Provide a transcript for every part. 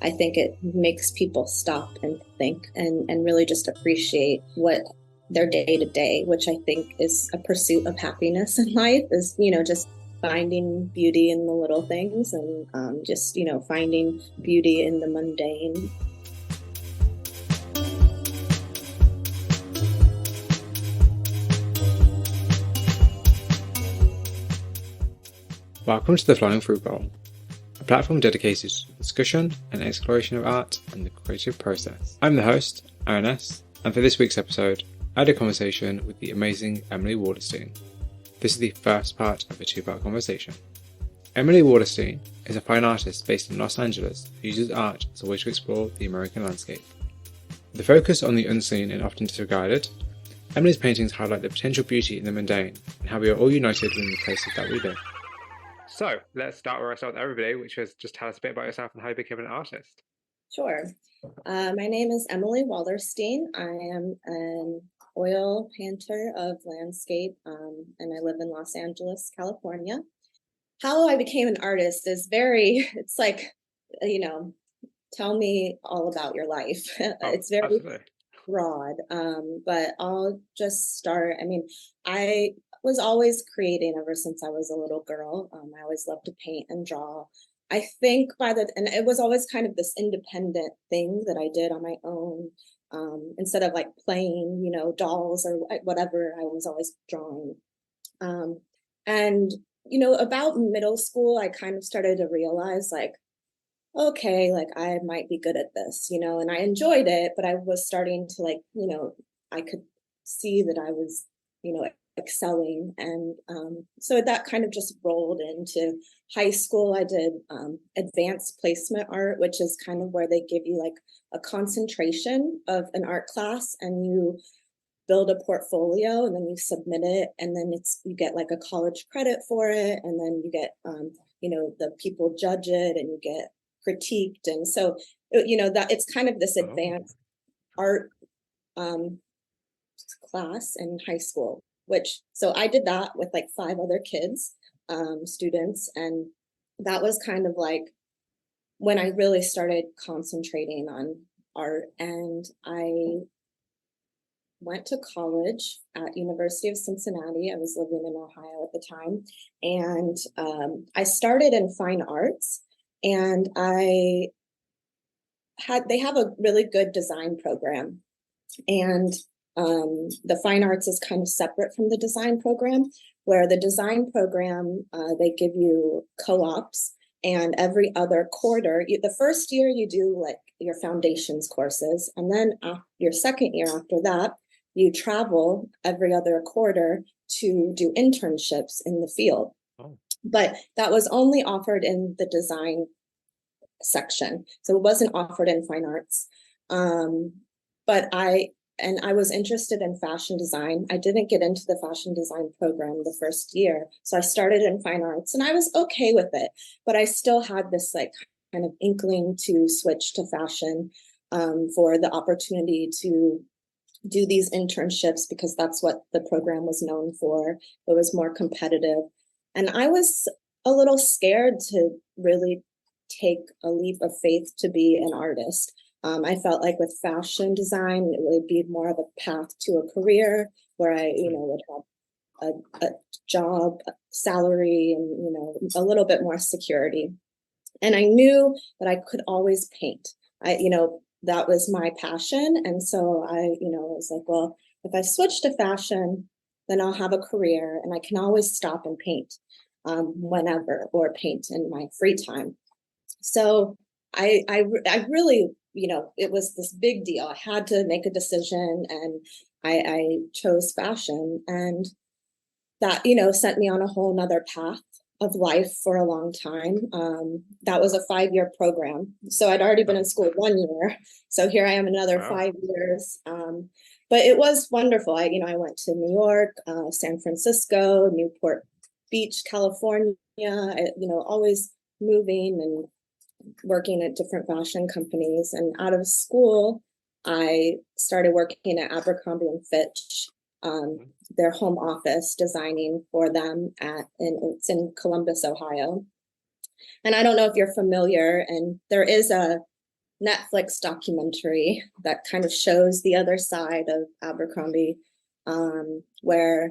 I think it makes people stop and think and really just appreciate what their day to day, which I think is a pursuit of happiness in life, is, just finding beauty in the little things and just, finding beauty in the mundane. Welcome to the Flying Fruit Bowl, a platform dedicated to discussion and exploration of art and the creative process. I'm the host, Aaron S., and for this week's episode, I had a conversation with the amazing Emily Wallerstein. This is the first part of a two-part conversation. Emily Wallerstein is a fine artist based in Los Angeles who uses art as a way to explore the American landscape. With a focus on the unseen and often disregarded, Emily's paintings highlight the potential beauty in the mundane and how we are all united within the places that we live. So let's start where I start with everybody, which is just tell us a bit about yourself and how you became an artist. Sure. My name is Emily Wallerstein. I am an oil painter of landscape, and I live in Los Angeles, California. How I became an artist is it's like, tell me all about your life. It's very Absolutely. broad, but I'll just start. I was always creating ever since I was a little girl. I always loved to paint and draw. I think and it was always kind of this independent thing that I did on my own. Instead of like playing, dolls or whatever, I was always drawing. And, about middle school, I kind of started to realize like, okay, like I might be good at this, and I enjoyed it, but I was starting to like, I could see that I was, excelling. And so that kind of just rolled into high school. I did advanced placement art, which is kind of where they give you like a concentration of an art class and you build a portfolio and then you submit it and then you get like a college credit for it and then you get the people judge it and you get critiqued. And so that it's kind of this advanced art class in high school, so I did that with like 5 other kids, students, and that was kind of like when I really started concentrating on art. And I went to college at University of Cincinnati. I was living in Ohio at the time, and I started in fine arts, and they have a really good design program, and the fine arts is kind of separate from the design program, where the design program, they give you co-ops, and every other quarter, the first year you do like your foundations courses, and then your second year after that, you travel every other quarter to do internships in the field. Oh. But that was only offered in the design section. So it wasn't offered in fine arts. But I was interested in fashion design. I didn't get into the fashion design program the first year. So I started in fine arts and I was okay with it, but I still had this like kind of inkling to switch to fashion, for the opportunity to do these internships because that's what the program was known for. It was more competitive. And I was a little scared to really take a leap of faith to be an artist. I felt like with fashion design, it would be more of a path to a career where I, would have a job, a salary, and, a little bit more security. And I knew that I could always paint. That was my passion. And so I, was like, well, if I switch to fashion, then I'll have a career and I can always stop and paint whenever, or paint in my free time. So I really, it was this big deal. I had to make a decision, and I chose fashion, and that, sent me on a whole nother path of life for a long time. That was a 5-year program. So I'd already been in school 1 year. So here I am another 5 years. But it was wonderful. I went to New York, San Francisco, Newport Beach, California, always moving and working at different fashion companies. And out of school, I started working at Abercrombie and Fitch, their home office, designing for them it's in Columbus, Ohio. And I don't know if you're familiar, and there is a Netflix documentary that kind of shows the other side of Abercrombie, where,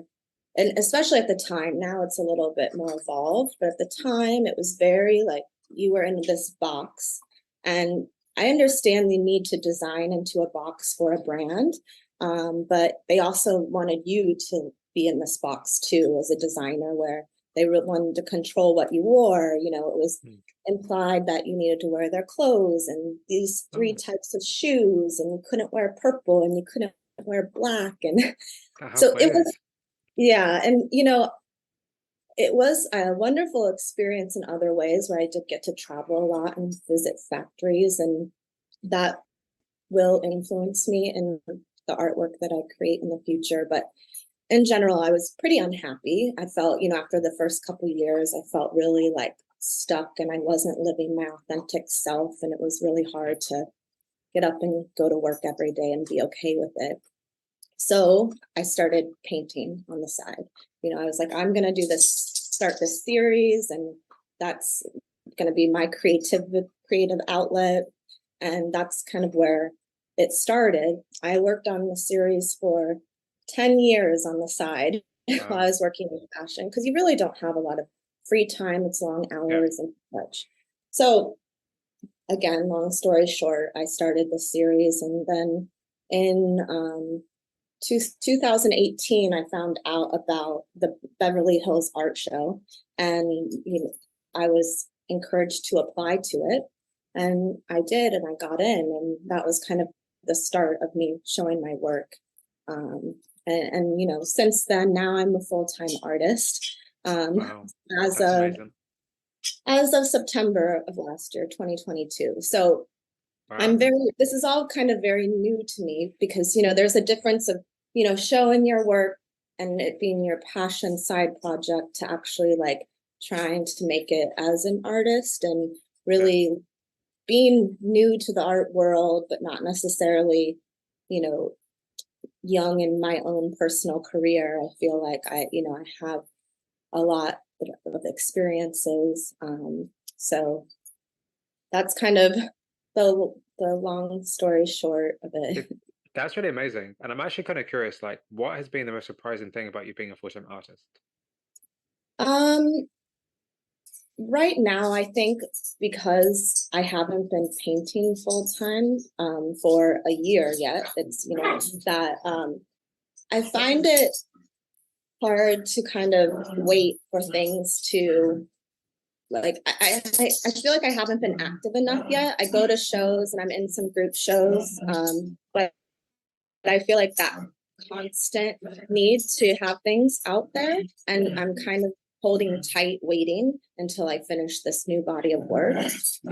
and especially at the time, now it's a little bit more evolved, but at the time it was very like you were in this box. And I understand the need to design into a box for a brand, but they also wanted you to be in this box too as a designer, where they wanted to control what you wore. You know, it was implied that you needed to wear their clothes and these three types of shoes, and you couldn't wear purple and you couldn't wear black. And How so it weird. was, yeah. And, you know, it was a wonderful experience in other ways where I did get to travel a lot and visit factories, and that will influence me in the artwork that I create in the future. But in general, I was pretty unhappy. I felt, you know, after the first couple of years, I felt really like stuck and I wasn't living my authentic self. And it was really hard to get up and go to work every day and be okay with it. So I started painting on the side. You know, I was like, I'm going to do this, start this series, and that's going to be my creative outlet. And that's kind of where it started. I worked on the series for 10 years on the side while I Wow. was working in fashion, because you really don't have a lot of free time. It's long Yeah. hours and such. So again, long story short, I started the series, and then in 2018, I found out about the Beverly Hills Art Show, and you know, I was encouraged to apply to it, and I did, and I got in, and that was kind of the start of me showing my work. Um, and you know, since then, now I'm a full-time artist. Wow. As That's of amazing. September of last year, 2022. So I'm Wow. very, this is all kind of very new to me, because, you know, there's a difference of, you know, showing your work and it being your passion side project to actually like trying to make it as an artist, and Yeah. really being new to the art world, but not necessarily, you know, young in my own personal career. I feel like you know, I have a lot of experiences. So that's kind of the long story short of it. It, that's really amazing. And I'm actually kind of curious, like, what has been the most surprising thing about you being a full-time artist? Um, right now, I think because I haven't been painting full time for a year yet, it's, you know, that I find it hard to kind of wait for things to like I feel like I haven't been active enough yet. I go to shows and I'm in some group shows, but I feel like that constant need to have things out there, and I'm kind of holding tight, waiting until I finish this new body of work.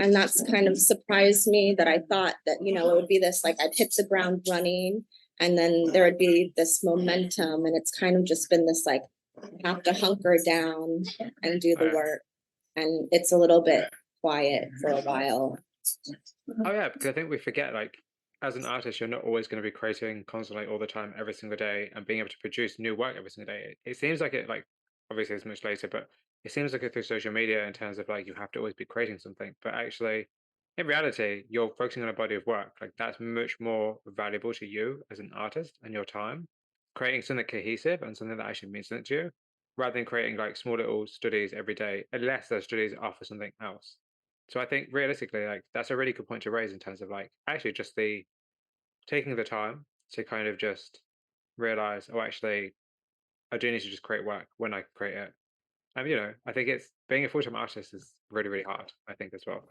And that's kind of surprised me, that I thought that, you know, it would be this like I'd hit the ground running and then there would be this momentum. And it's kind of just been this like, have to hunker down and do Oh the yeah. work. And it's a little bit quiet for a while. Oh yeah, because I think we forget, like, as an artist, you're not always going to be creating constantly all the time, every single day, and being able to produce new work every single day. It seems like it, like, obviously it's much later, but it seems like it through social media in terms of like you have to always be creating something. But actually, in reality, you're focusing on a body of work. Like that's much more valuable to you as an artist and your time, creating something cohesive and something that actually means something to you, rather than creating like small little studies every day, unless those studies are for something else. So I think realistically, like that's a really good point to raise in terms of like actually just the taking the time to kind of just realize, oh, actually, I do need to just create work when I create it. And you know, I think it's being a full-time artist is really, really hard. I think as well.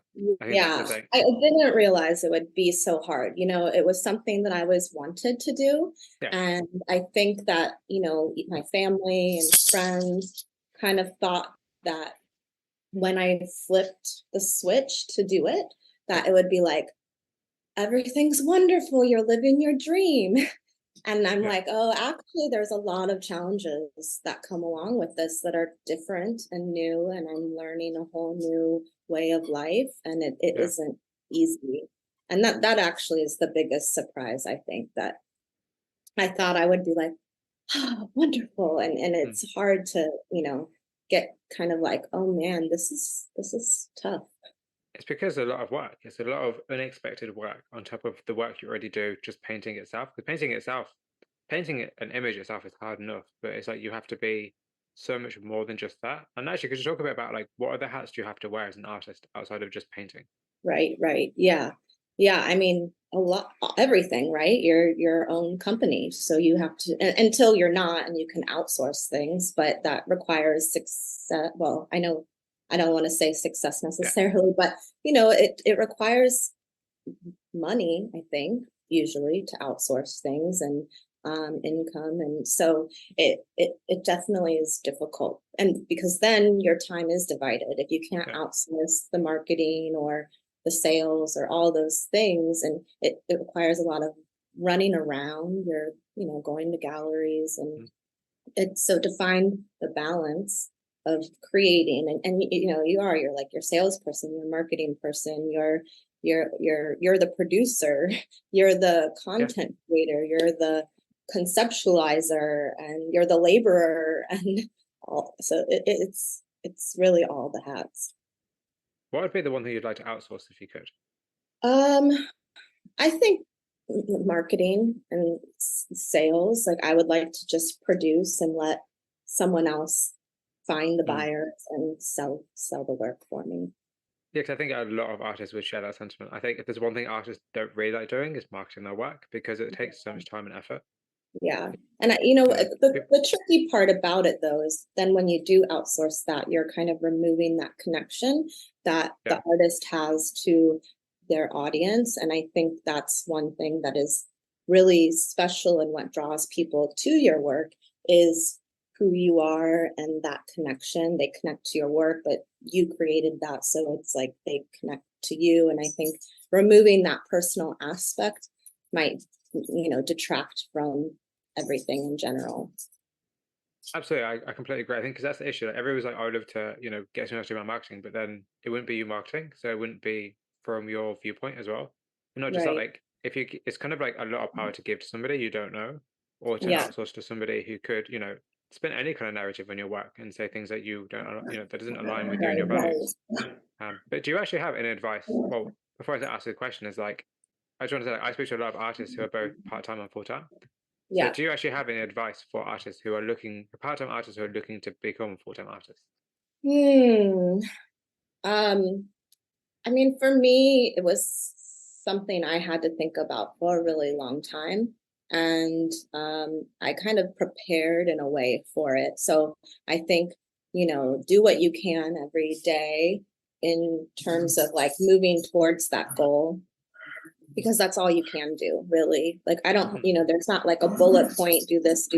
I think that's the Yeah, thing. I didn't realize it would be so hard. You know, it was something that I always wanted to do. Yeah, And I think that, you know, my family and friends kind of thought that when I flipped the switch to do it, yeah, that it would be like, everything's wonderful, you're living your dream. And I'm yeah, like, oh, actually, there's a lot of challenges that come along with this that are different and new. And I'm learning a whole new way of life. And it yeah. isn't easy. And that actually is the biggest surprise, I think, that I thought I would be like, oh, wonderful. And Mm. it's hard to, you know, get kind of like, oh man, this is tough. It's because a lot of work. It's a lot of unexpected work on top of the work you already do, just painting itself. Because painting an image itself is hard enough, but it's like you have to be so much more than just that. And actually, could you talk a bit about like what other hats do you have to wear as an artist outside of just painting? Right, right. Yeah. Yeah, I mean, a lot everything, right? Your own company. So you have to until you're not and you can outsource things, but that requires success. Well, I know I don't want to say success Yeah, necessarily, but it requires money, I think, usually to outsource things and income. And so it definitely is difficult. And because then your time is divided. If you can't yeah. outsource the marketing or the sales or all those things, and it requires a lot of running around. You're, going to galleries and Mm. it's so to find the balance of creating and you're like your salesperson, your marketing person, you're the producer, you're the Yeah. content creator, you're the conceptualizer, and you're the laborer and all. So it's really all the hats. What would be the one thing you'd like to outsource if you could? um I think marketing and sales, like I would like to just produce and let someone else find the Mm. buyers and sell the work for me. Yeah, because I think a lot of artists would share that sentiment. I think if there's one thing artists don't really like doing is marketing their work because it takes so much time and effort. Yeah. And You know, the tricky part about it though is then when you do outsource that, you're kind of removing that connection that yeah, the artist has to their audience. And I think that's one thing that is really special and what draws people to your work is who you are and that connection. They connect to your work, but you created that. So it's like they connect to you. And I think removing that personal aspect might, detract from everything in general. absolutely. I completely agree. I think because that's the issue. Like, everyone's like, I would love to, get someone else to do my marketing, but then it wouldn't be you marketing, so it wouldn't be from your viewpoint as well. And not just that, Right. like if you, it's kind of like a lot of power to give to somebody you don't know, or to Yeah. outsource to somebody who could, spin any kind of narrative on your work and say things that you don't, that doesn't align with you and Right. your values. Right. But do you actually have any advice? Well, before I ask you the question, is like I just want to say, like, I speak to a lot of artists who are both part time and full time. So, Yeah. do you actually have any advice for artists who are looking, part time artists who are looking to become full time artists? Hmm. Um, I mean, for me, it was something I had to think about for a really long time. And I kind of prepared in a way for it. So I think, do what you can every day in terms of like moving towards that goal because that's all you can do, really. Like I don't, Mm, there's not like a bullet point, do this.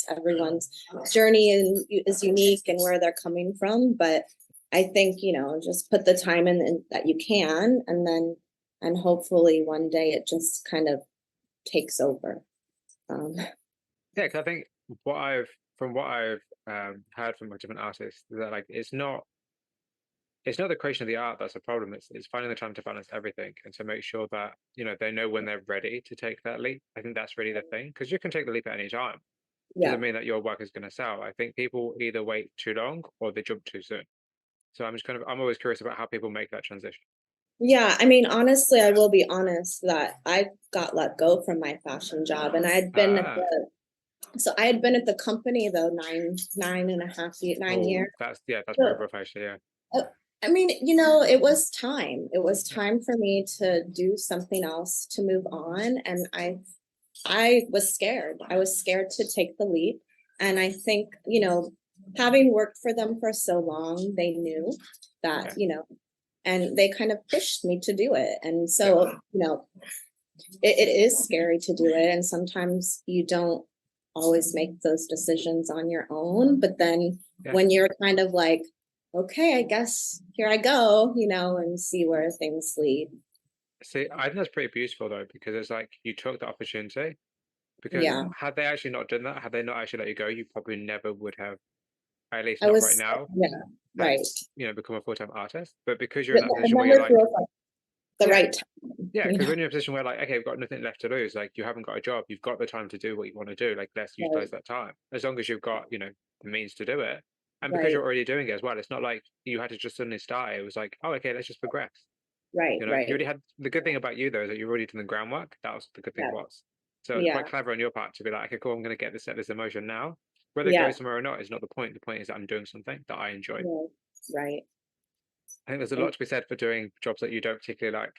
Everyone's journey is unique and where they're coming from, but I think, just put the time in that you can, and hopefully one day it just kind of takes over. um yeah, because I think what I've, from what I've heard from different artists, is that like it's not the creation of the art that's a problem. It's finding the time to balance everything and to make sure that they know when they're ready to take that leap. I think that's really the thing because you can take the leap at any time. yeah. Doesn't mean that your work is going to sell. I think people either wait too long or they jump too soon. So I'm always curious about how people make that transition. Yeah, I mean, honestly, I will be honest that I got let go from my fashion job, and Ah, I had been at the company though 9 and a half 9 years. oh, that's So, pretty rough actually. Yeah, uh, I mean, it was time. It was yeah, time for me to do something else, to move on, and I was scared. I was scared to take the leap, and I think, having worked for them for so long, they knew that, yeah, and they kind of pushed me to do it. And yeah, so, it is scary to do it. And sometimes you don't always make those decisions on your own. But then yeah. when you're kind of like, okay, I guess here I go, and see where things lead. See, I think that's pretty beautiful though, because it's like you took the opportunity. Because Yeah. had they actually not done that, had they not actually let you go, you probably never would have, at least I not right was, now, yeah, had right. become a full time artist. But because you're in But that it position where you're never like, feels like the yeah, right time, yeah, because when you're in a position where like, okay, we've got nothing left to lose, like you haven't got a job, you've got the time to do what you want to do, like let's Right, utilize that time as long as you've got the means to do it. And because right. you're already doing it as well, it's not like you had to just suddenly start. It was like, oh, okay, let's just progress. Right, You right. already had the good thing about you though is that you've already done the groundwork. That was the good thing Yeah, was. So it's quite yeah, clever on your part to be like, okay, cool, I'm going to get this emotion now. Whether it yeah, goes somewhere or not is not the point. The point is that I'm doing something that I enjoy. right, right. I think there's a lot And to be said for doing jobs that you don't particularly like.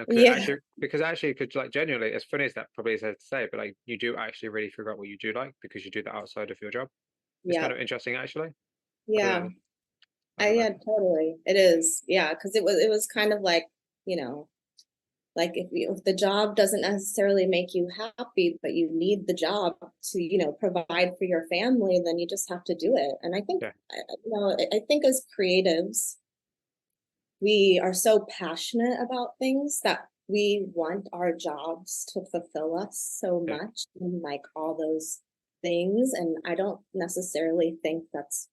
yeah, Because actually, could like genuinely, as funny as that probably is to say, but like you do actually really figure out what you do like because you do that outside of your job. It's kind yeah, of interesting, actually. I don't yeah. know. I don't know. Yeah, totally. It is. Yeah, because it was kind of like, you know, like if the job doesn't necessarily make you happy, but you need the job to, provide for your family, then you just have to do it. And I think, Yeah, I think as creatives, we are so passionate about things that we want our jobs to fulfill us so yeah, much and like all those things. And I don't necessarily think that's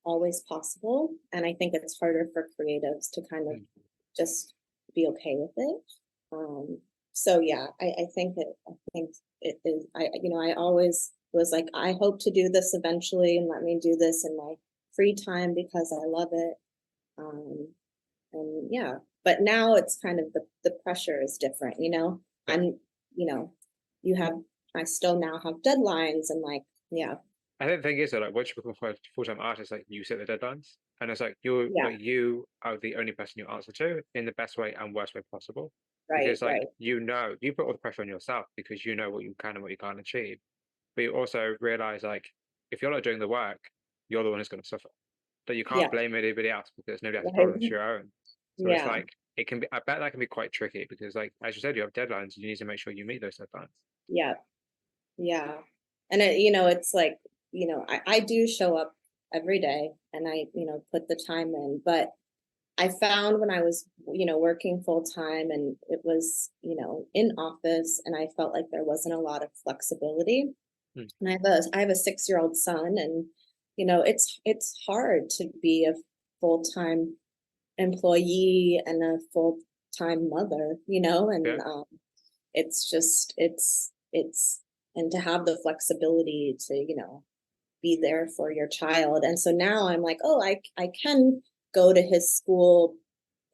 always possible. And I think it's harder for creatives to kind of mm, just be okay with it. Um, so yeah, I think it is, I always was like, I hope to do this eventually and let me do this in my free time because I love it. Um, and yeah, but now it's kind of the pressure is different, yeah. I'm, you know, you have, I still now have deadlines and like, yeah, I think the thing is that like once you become a full-time artist, like you set the deadlines, and it's yeah, like you are the only person you answer to in the best way and worst way possible, right, because like right. you put all the pressure on yourself because you know what you can and what you can't achieve, but you also realize like if you're not doing the work, you're the one who's going to suffer. That you can't Yeah, blame anybody else because nobody has a right. problem, it's your own. So it's Yeah, like it can be. I bet that can be quite tricky because like as you said, you have deadlines. You need to make sure you meet those deadlines. yeah. Yeah. And it's like, I do show up every day and I, put the time in, but I found when I was, working full time and it was, in office and I felt like there wasn't a lot of flexibility. Mm, And I have a 6-year-old son and, it's hard to be a full-time employee and a full-time mother, yeah, and it's and to have the flexibility to be there for your child. And so now I'm like, oh, I can go to his school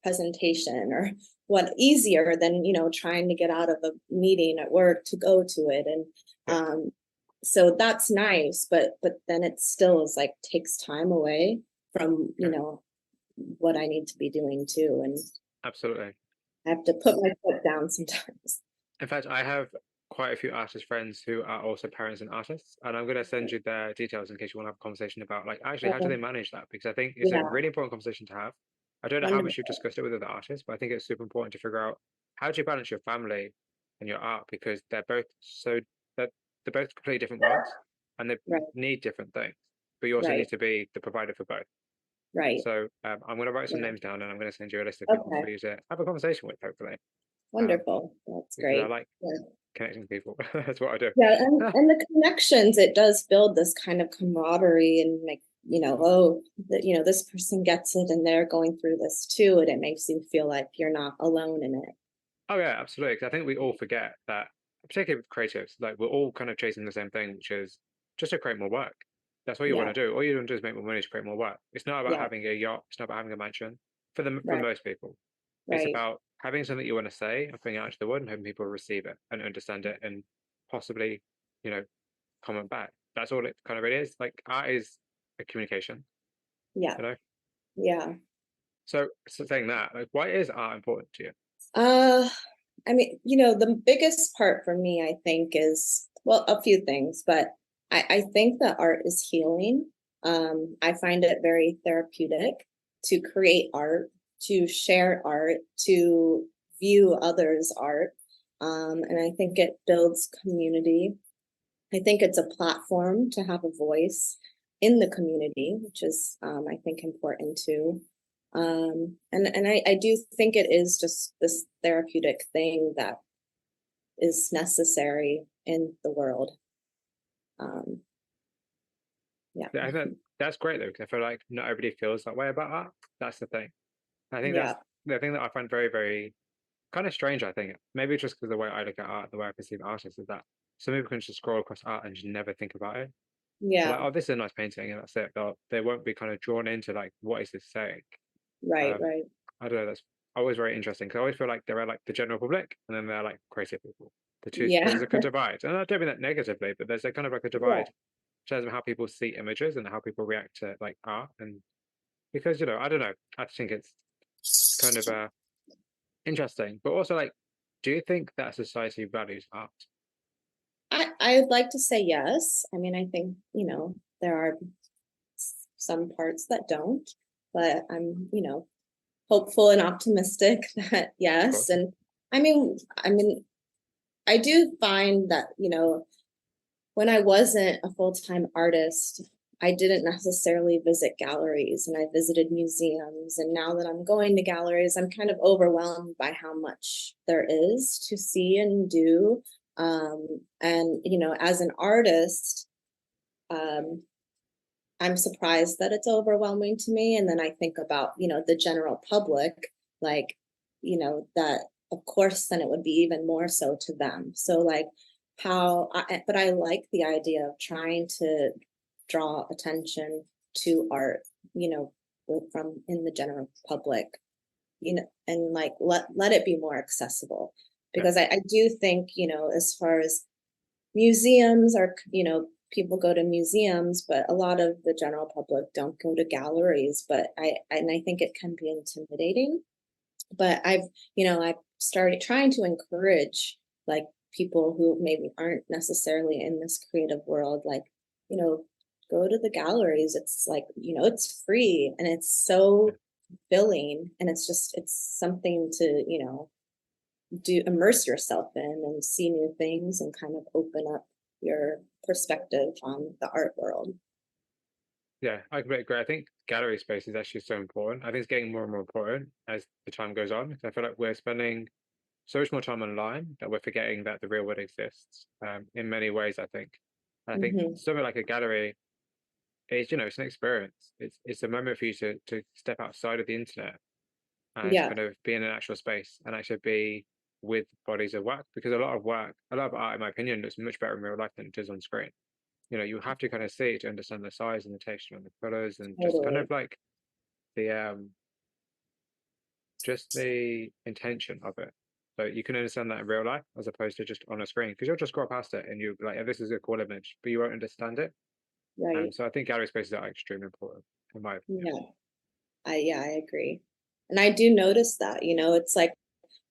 presentation or what, easier than trying to get out of a meeting at work to go to it. And yeah, so that's nice, but then it still is like takes time away from yeah. what I need to be doing too, and Absolutely. I have to put my foot down sometimes. In fact, I have quite a few artist friends who are also parents and artists, and I'm going to send you their details in case you want to have a conversation about like actually how do they Okay. manage that? Because I think it's a Yeah, really important conversation to have. I don't know how much you've wonderful. discussed it with other artists, but I think it's super important to figure out how do you balance your family and your art because they're, they're both completely different worlds and they Right, need different things, but you also need right, to be the provider for both. right. So I'm going to write some Yeah. names down and I'm going to send you a list of people for Okay. you to have a conversation with, hopefully, Wonderful. That's because I great. like Yeah. connecting people. That's what I do. Yeah, and the connections, it does build this kind of camaraderie and like, oh, this person gets it and they're going through this too, and it makes you feel like you're not alone in it. Oh yeah, absolutely. 'Cause I think we all forget that, particularly with creatives, like we're all kind of chasing the same thing, which is just to create more work. That's what you want Yeah, to do. All you want to do is make more money to create more work. It's not about yeah, having a yacht. It's not about having a mansion. For right, most people, it's right. about having something you want to say and putting it out into the world and hoping people receive it and understand it and possibly, you know, comment back. That's all it kind of really is. Like art is a communication, Yeah, you know. yeah. So saying that, like, why is art important to you? Uh, I mean, the biggest part for me, I think, is, well, a few things, but I think that art is healing. I find it very therapeutic to create art, to share art, to view others' art. And I think it builds community. I think it's a platform to have a voice in the community, which is, I think, important too. And I do think it is just this therapeutic thing that is necessary in the world. Um, yeah, Yeah, I think that's great though, because I feel like not everybody feels that way about art. That's the thing. I think that's yeah, the thing that I find very, very kind of strange. I think maybe just because the way I look at art, the way I perceive artists is that some people can just scroll across art and just never think about it. They're like, yeah, oh, this is a nice painting, and that's it. They won't be kind of drawn into like, what is this saying? right, Um, right. I don't know. always very interesting because I always feel like there are like the general public and then there are like creative people. The two, Yeah. there's like a divide, and I don't mean that negatively, but there's a kind of like a Yeah. divide in terms of how people see images and how people react to like art. And because I don't know, I just think it's kind of interesting, but also like, do you think that society values art? I'd like to say yes. I mean, I think, there are some parts that don't, but I'm, hopeful and optimistic that Of yes. course. And I mean, I do find that, when I wasn't a full-time artist, I didn't necessarily visit galleries and I visited museums. And now that I'm going to galleries, I'm kind of overwhelmed by how much there is to see and do. And, as an artist, um, I'm surprised that it's overwhelming to me. And then I think about, the general public, like, that of course, then it would be even more so to them. So like but I like the idea of trying to draw attention to art, from in the general public, and like let it be more accessible. Yeah. Because I do think, as far as museums are, people go to museums, but a lot of the general public don't go to galleries. But I think it can be intimidating. But I've started trying to encourage like people who maybe aren't necessarily in this creative world, like, you know, go to the galleries. It's like, it's free and it's Yeah. so filling, and it's something to, do immerse yourself in and see new things and kind of open up your perspective on the art world. Yeah, I completely agree. I think gallery space is actually so important. I think it's getting more and more important as the time goes on. I feel like we're spending so much more time online that we're forgetting that the real world exists in many ways, I think. And I think Hmm. something like a gallery is, it's an experience. It's a moment for you to step outside of the internet and Yeah, kind of be in an actual space and actually be with bodies of work, because a lot of art, in my opinion, looks much better in real life than it does on screen. You have to kind of see it to understand the size and the texture and the colors and just kind of totally. like the just the intention of it. So you can understand that in real life as opposed to just on a screen, because you'll just scroll past it and you'll be like, "Oh, this is a cool image," but you won't understand it. Right. So I think gallery spaces are extremely important, in my opinion. Yeah. I agree. And I do notice that, it's like,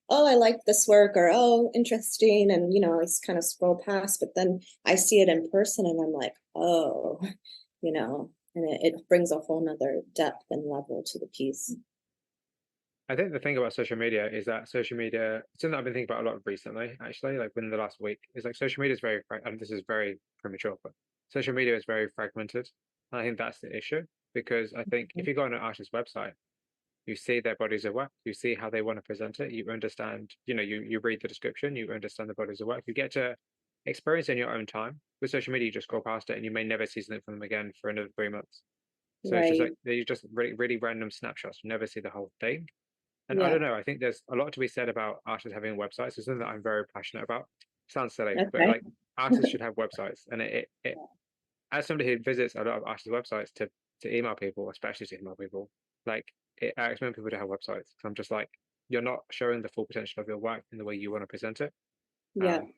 oh, I like this work, or oh, interesting. And, I just kind of scroll past, but then I see it in person and I'm like, oh, and it brings a whole nother depth and level to the piece. I think the thing about social media is that social media, something I've been thinking about a lot recently, actually, like within the last week, is like social media is and this is very premature, but social media is very fragmented. And I think that's the issue, because I think if Mhm. you go on an artist's website, you see their bodies of work, you see how they want to present it, you understand, you read the description, you understand the bodies of work, you get to experience it in your own time. With social media, you just scroll past it and you may never see something from them again for another 3 months. So it's just Right. like they're just really, really random snapshots. You never see the whole thing. And I Yeah. don't know, I think there's a lot to be said about artists having websites. It's something that I'm very passionate about. Sounds silly, but Okay. like artists should have websites. And as somebody who visits a lot of artists' websites to email people, especially to email people, like I recommend people to have websites. I'm just like, you're not showing the full potential of your work in the way you want to present it. Yeah. Um,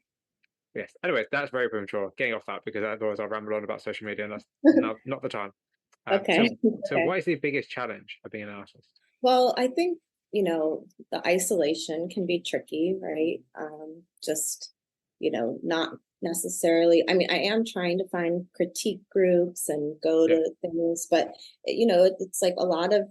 yes. Anyways, that's very premature. Getting off that because otherwise I'll ramble on about social media, and that's not the time. Okay. So Okay. what is the biggest challenge of being an artist? Well, I think, the isolation can be tricky, right? Just, not necessarily, I mean, I am trying to find critique groups and go Yeah. to things, but, it's like a lot of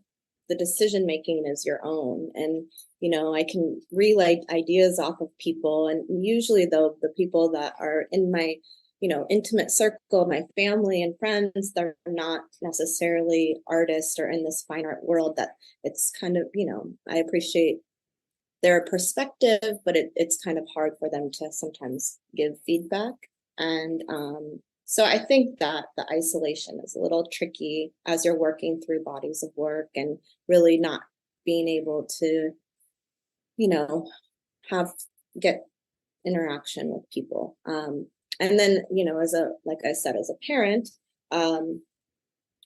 the decision making is your own. And, I can relay ideas off of people. And usually, though, the people that are in my intimate circle, my family and friends, they're not necessarily artists or in this fine art world, that it's kind of, I appreciate their perspective, but it's kind of hard for them to sometimes give feedback. And so I think that the isolation is a little tricky as you're working through bodies of work and really not being able to, you know, have get interaction with people. And then, like I said, as a parent, um,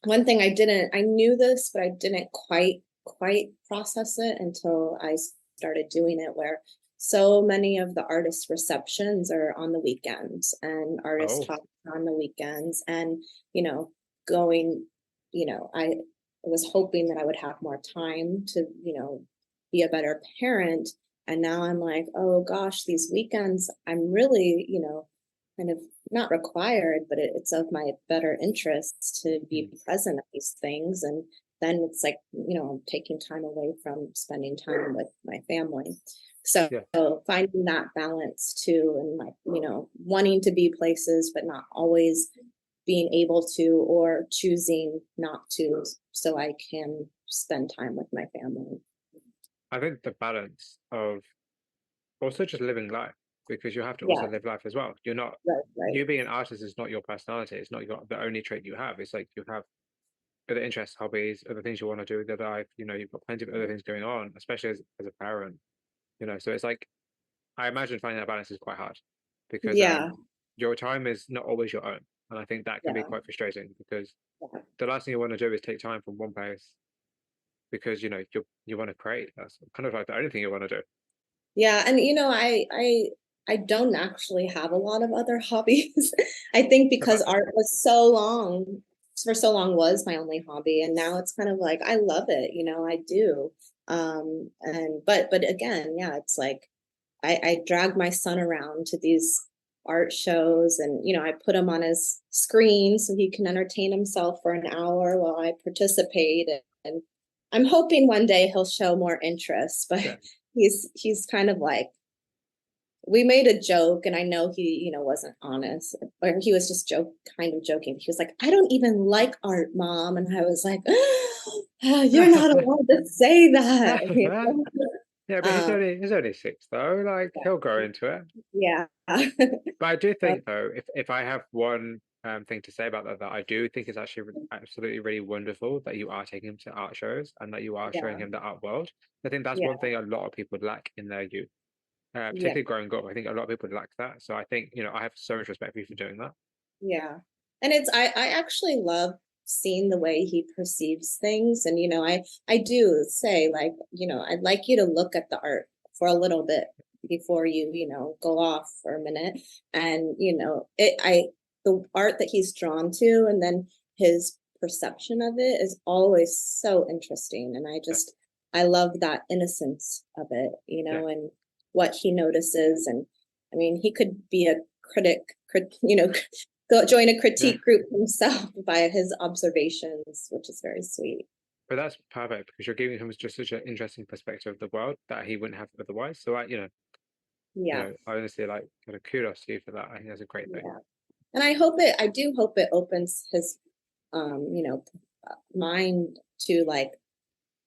one thing I knew this, but I didn't quite quite process it until I started doing it, where so many of the artist receptions are on the weekends and artist Oh, talks on the weekends. And, you know, going, I was hoping that I would have more time to, be a better parent. And now I'm like, oh gosh, these weekends, I'm really, kind of not required, but it's of my better interests to be mm, present at these things. And then it's like, I'm taking time away from spending time with my family. So yeah. finding that balance too, and like, wanting to be places, but not always being able to, or choosing not to, so I can spend time with my family. I think the balance of also just living life, because you have to also Yeah, live life as well. You're not, right, right. you being an artist is not your personality. It's not the only trait you have. It's like you have other interests, hobbies, other things you want to do with your life. You've got plenty of other things going on, especially as a parent. So it's like I imagine finding that balance is quite hard because Yeah, your time is not always your own, and I think that can be yeah, quite frustrating because yeah. the last thing you want to do is take time from one place because you want to create. That's kind of like the only thing you want to do. Yeah, and I don't actually have a lot of other hobbies. I think So because that's art was so long, for so long was my only hobby, and now it's kind of like I love it, I do. And but again, yeah, it's like I drag my son around to these art shows, and I put him on his screen so he can entertain himself for an hour while I participate. And I'm hoping one day he'll show more interest, but yeah. he's kind of like, we made a joke, and I know he, wasn't honest, or he was just kind of joking. He was like, I don't even like art, mom. And I was like, oh, you're not allowed to say that. Yeah, but Um, he's only six though. Like he'll grow into it. yeah. But I do But think though, if I have one thing to say about that, that I do think is actually absolutely really wonderful that you are taking him to art shows and that you are showing yeah, him the art world. I think that's one yeah, thing a lot of people lack in their youth, yeah, particularly growing up. I think a lot of people lack that. So I think I have so much respect for you for doing that. yeah. And I actually love seeing the way he perceives things. And, I do say, like, I'd like you to look at the art for a little bit before you, go off for a minute. And, the art that he's drawn to, and then his perception of it is always so interesting. And Yeah, I love that innocence of it, yeah, and what he notices. And I mean, he could be a critic, go join a yeah. critique group himself by his observations, which is very sweet. But that's perfect because you're giving him just such an interesting perspective of the world that he wouldn't have otherwise. So Yeah, I honestly like kind of kudos to you for that. I think that's a great thing. yeah. And I do hope it opens his, mind to like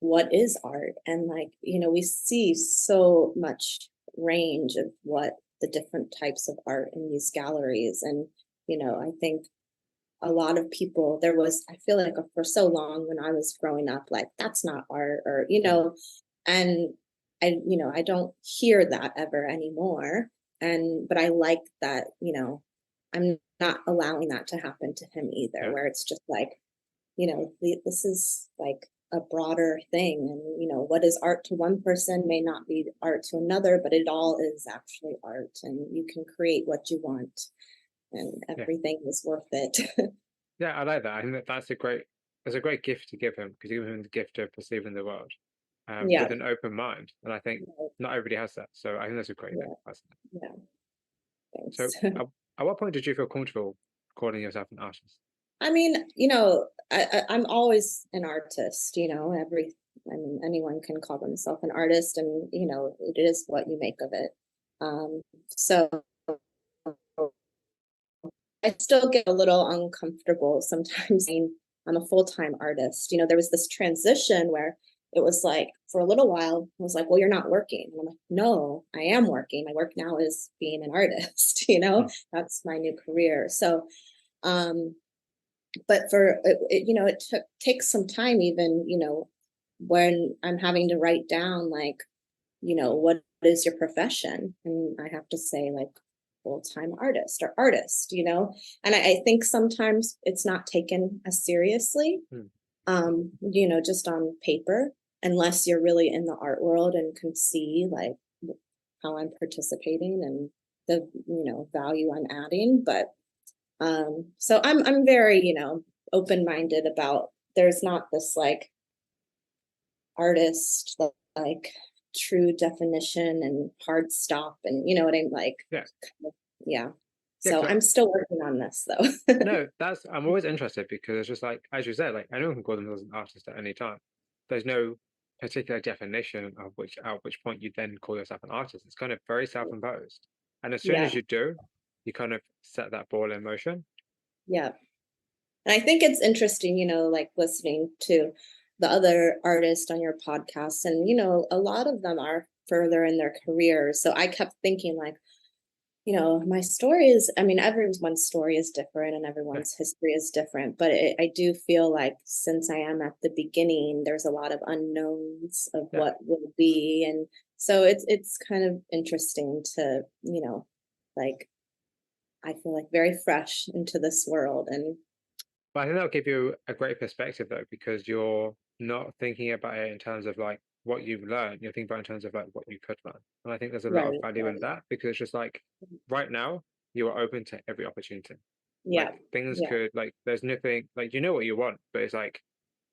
what is art. And like, we see so much range of what the different types of art in these galleries. And, I think a lot of people, I feel like for so long when I was growing up, like, that's not art, or, Mm, and I don't hear that ever anymore. But I like that, I'm not allowing that to happen to him either, yeah, where it's just like, this is like a broader thing. And, what is art to one person may not be art to another, but it all is actually art, and you can create what you want, and yeah, everything is worth it. yeah. I like that. I think that's a great gift to give him because you give him the gift of perceiving the world Yeah, with an open mind, and I think not everybody has that. So I think that's a great thing. yeah, Personally. yeah. So Thanks. at what point did you feel comfortable calling yourself an artist? I mean, I'm always an artist, I mean, anyone can call themselves an artist, and, it is what you make of it. So I still get a little uncomfortable sometimes saying I'm a full-time artist. There was this transition where it was like, for a little while, I was like, well, you're not working. And I'm like, no, I am working. My work now is being an artist, Mm, that's my new career. So, um, but for it takes some time, even, when I'm having to write down, like, what is your profession? And I have to say, like, full-time artist or artist, and I think sometimes it's not taken as seriously, mm, just on paper. unless you're really in the art world and can see like how I'm participating and the, value I'm adding. But so I'm very, open-minded about, there's not this like artist like true definition and hard stop, and you know what I'm like. Yeah. Yeah. Yeah, So I'm still working on this though. no, I'm always interested because it's just like, as you said, like anyone can call themselves an artist at any time. There's no particular definition of at which point you then call yourself an artist. It's kind of very self-imposed. And as soon Yeah. as you do, you kind of set that ball in motion. Yeah. And I think it's interesting, like listening to the other artists on your podcast, and a lot of them are further in their careers. So I kept thinking like, my story is, I mean, everyone's story is different and Yeah. everyone's history is different, but I do feel like since I am at the beginning, there's a lot of unknowns of Yeah. what will be. And so it's kind of interesting to, like, I feel like very fresh into this world. And But I think that'll give you a great perspective though, because you're not thinking about it in terms of like what you've learned. You're thinking about it in terms of like what you could learn. And I think there's a lot of right, value in that because it's just like right now you are open to every opportunity. yeah, Like things yeah, could like there's nothing like you know what you want, but it's like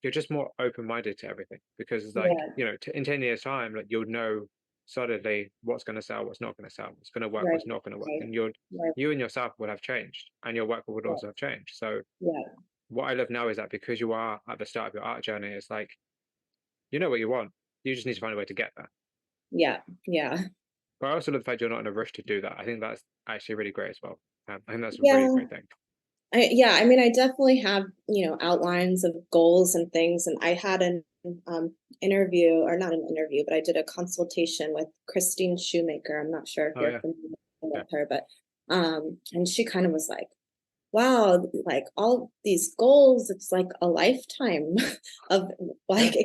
you're just more open-minded to everything because it's like yeah, in 10 years time like you'll know solidly what's going to sell, what's not going to sell, what's going to work, right, what's not going to work, right, and right, you and yourself would have changed and your work would yeah, also have changed. So yeah, what I love now is that because you are at the start of your art journey, it's like you know what you want, you just need to find a way to get there. yeah, yeah. But I also love the fact you're not in a rush to do that. I think that's actually really great as well. I think that's a really Yeah. great thing. I mean, I definitely have, outlines of goals and things. And I had an interview, or not an interview, but I did a consultation with Christine Shoemaker. I'm not sure if Oh you're yeah, familiar yeah, with her, but and she kind of was like, wow, like all these goals, it's like a lifetime of yeah, like,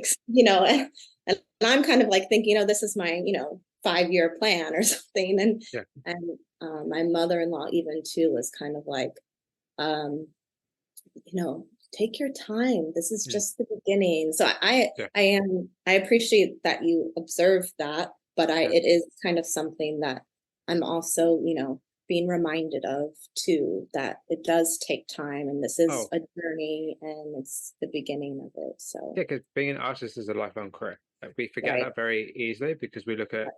and I'm kind of like thinking, this is my, 5-year plan or something. yeah, And my mother-in-law even too was kind of like, um, take your time. This is mm, just the beginning. So yeah, I appreciate that you observed that, but yeah. it is kind of something that I'm also, being reminded of too, that it does take time and this is Oh a journey and it's the beginning of it. yeah, So, because being an artist is a lifelong career. Like, we forget right. that very easily because we look at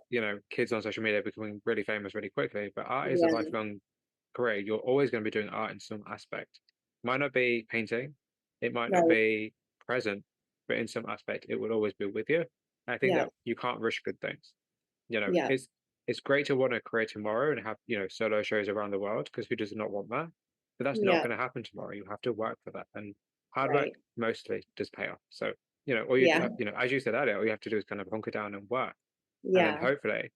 kids on social media becoming really famous really quickly. But art is a Yeah, lifelong career. You're always going to be doing art in some aspect. Might not be painting, it might not right. be present, but in some aspect, it will always be with you. I think Yeah, that you can't rush good things. yeah, It's great to want a career tomorrow and have solo shows around the world because who does not want that? But that's not yeah, going to happen tomorrow. You have to work for that, and hard work right. mostly does pay off. So all Yeah, as you said earlier, all you have to do is kind of hunker down and work, and then yeah, hopefully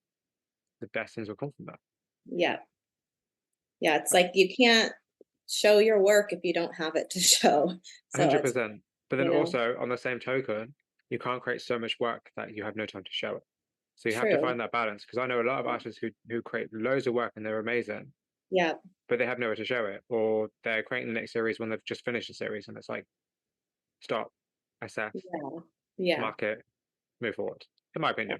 the best things will come from that. yeah. Yeah, it's like you can't show your work if you don't have it to show. So it's, 100%. But then you know, also on the same token, you can't create so much work that you have no time to show it. So you have to true. find that balance because I know a lot of artists who create loads of work and they're amazing, Yeah, but they have nowhere to show it, or they're creating the next series when they've just finished a series, and it's like stop, assess, yeah, yeah, market, move forward. In my opinion,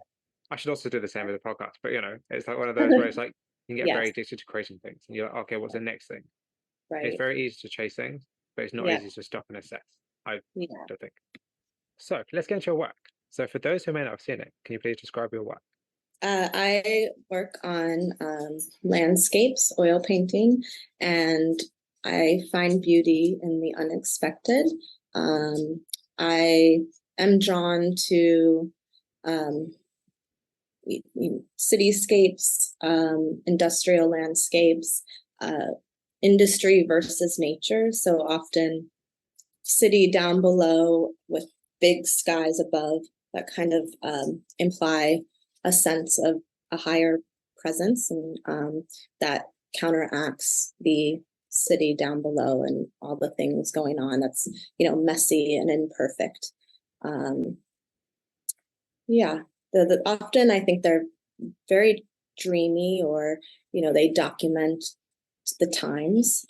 I should also do the same with the podcast. But it's like one of those where it's like you can get very yes, addicted to creating things, and you're like, okay, what's the next thing? It's right. very easy to chase things, but it's not Yeah, easy to stop and assess. I yeah. don't think. So let's get into your work. So for those who may not have seen it, can you please describe your work? I work on landscapes, oil painting, and I find beauty in the unexpected. Um, I am drawn to um, cityscapes, industrial landscapes, uh, industry versus nature. So often city down below with big skies above that kind of imply a sense of a higher presence, and that counteracts the city down below and all the things going on that's messy and imperfect. um, yeah, often I think they're very dreamy, or they document the times,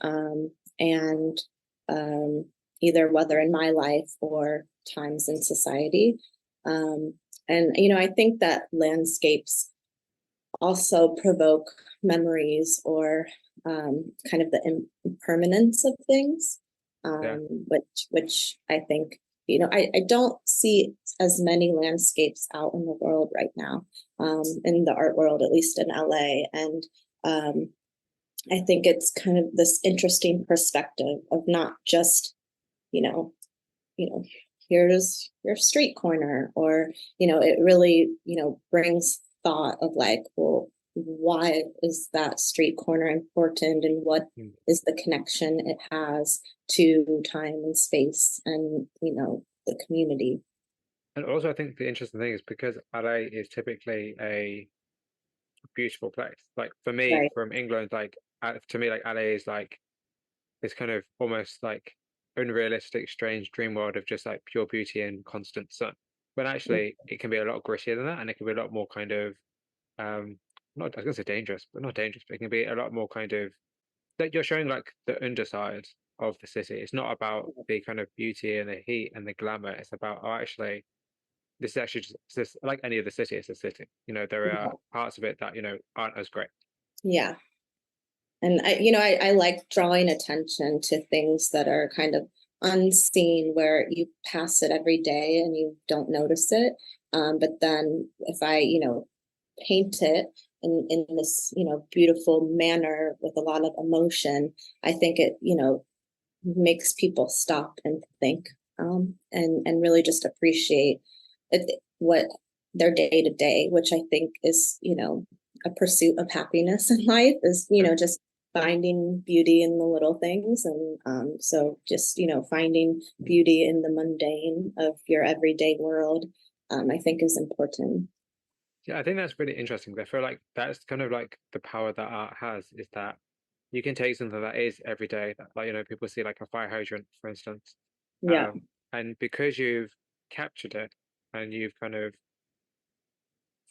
and um, either whether in my life or times in society. And I think that landscapes also provoke memories or kind of the impermanence of things, Yeah. which I think I don't see as many landscapes out in the world right now, in the art world, at least in LA, and um, I think it's kind of this interesting perspective of not just you know here's your street corner, or it really brings thought of like, well, why is that street corner important, and what Mm. is the connection it has to time and space, and the community. And also, I think the interesting thing is because LA is typically a beautiful place. Like for me, Right. from England, like to me, like LA is like this kind of almost like unrealistic, strange dream world of just like pure beauty and constant sun. When actually, it can be a lot grittier than that, and it can be a lot more kind of not I was gonna say dangerous, but not dangerous, but it can be a lot more kind of that you're showing like the underside of the city. It's not about the kind of beauty and the heat and the glamour. It's about, oh, actually, this is actually just this like any other city. It's a city. There are parts of it that aren't as great. Yeah. And I like drawing attention to things that are kind of unseen, where you pass it every day and you don't notice it. But then if I, paint it in this, beautiful manner with a lot of emotion, I think it, makes people stop and think, and really just appreciate what their day to day, which I think is, a pursuit of happiness in life, is, Yeah. just finding beauty in the little things. And so just, finding beauty in the mundane of your everyday world, I think is important. Yeah, I think that's really interesting. I feel like that's kind of like the power that art has is that you can take something that is every day, that, like, people see like a fire hydrant, for instance, Yeah. and because you've captured it and you've kind of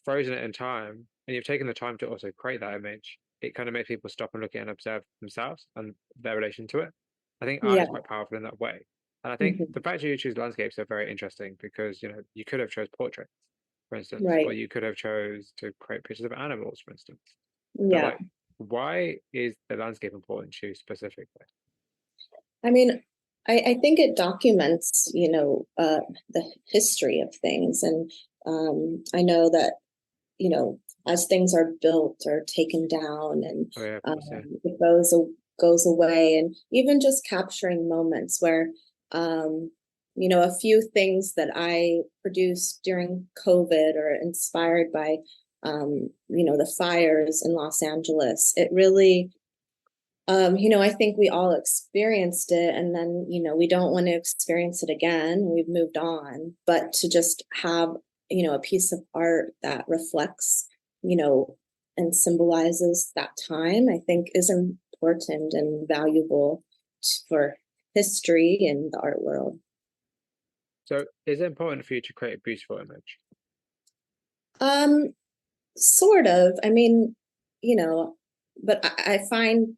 frozen it in time and you've taken the time to also create that image, it kind of makes people stop and look at it and observe themselves and their relation to it. I think art is Yeah. quite powerful in that way. And I think Hmm. the fact that you choose landscapes are very interesting because, you could have chose portraits, for instance, or Right. you could have chose to create pictures of animals, for instance. But Yeah. like, why is the landscape important to you specifically? I mean, I think it documents, the history of things. And I know that, as things are built or taken down, and Oh yeah, of um, course, yeah. it goes away, and even just capturing moments where, a few things that I produced during COVID or inspired by, the fires in Los Angeles, it really, I think we all experienced it, and then, we don't want to experience it again. We've moved on, but to just have, a piece of art that reflects, you know, and symbolizes that time, I think is important and valuable for history and the art world. So is it important for you to create a beautiful image? Um, Sort of. I mean, you know, but I find,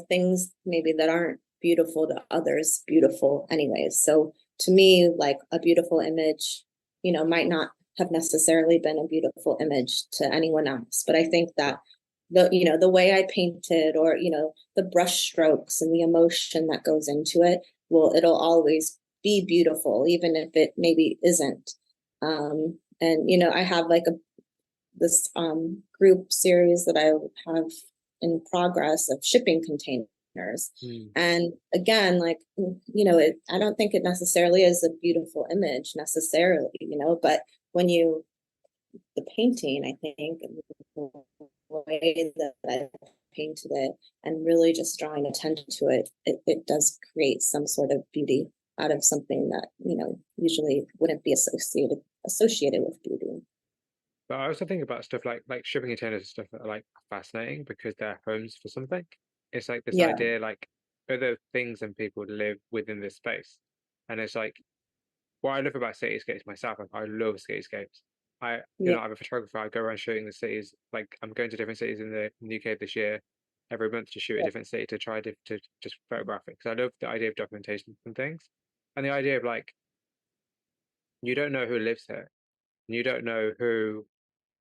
things maybe that aren't beautiful to others beautiful anyways. So to me, like a beautiful image, might not have necessarily been a beautiful image to anyone else. But I think that the way I painted, or, the brush strokes and the emotion that goes into it, it'll always be beautiful, even if it maybe isn't. And I have like this group series that I have in progress of shipping containers. Hmm. And again, like, I don't think it necessarily is a beautiful image necessarily, but when the painting, I think, and the way that I painted it and really just drawing attention to it, it does create some sort of beauty out of something that, usually wouldn't be associated with beauty. But I also think about stuff like shipping containers and stuff that are like fascinating because they're homes for something. It's like this Yeah. idea like other things and people live within this space. And it's like what I love about cityscapes myself, like I love cityscapes. Yeah. I'm a photographer. I go around shooting the cities. Like I'm going to different cities in the UK this year, every month to shoot a different city to try to just photograph it. Because I love the idea of documentation and things, and the idea of like you don't know who lives here, and you don't know who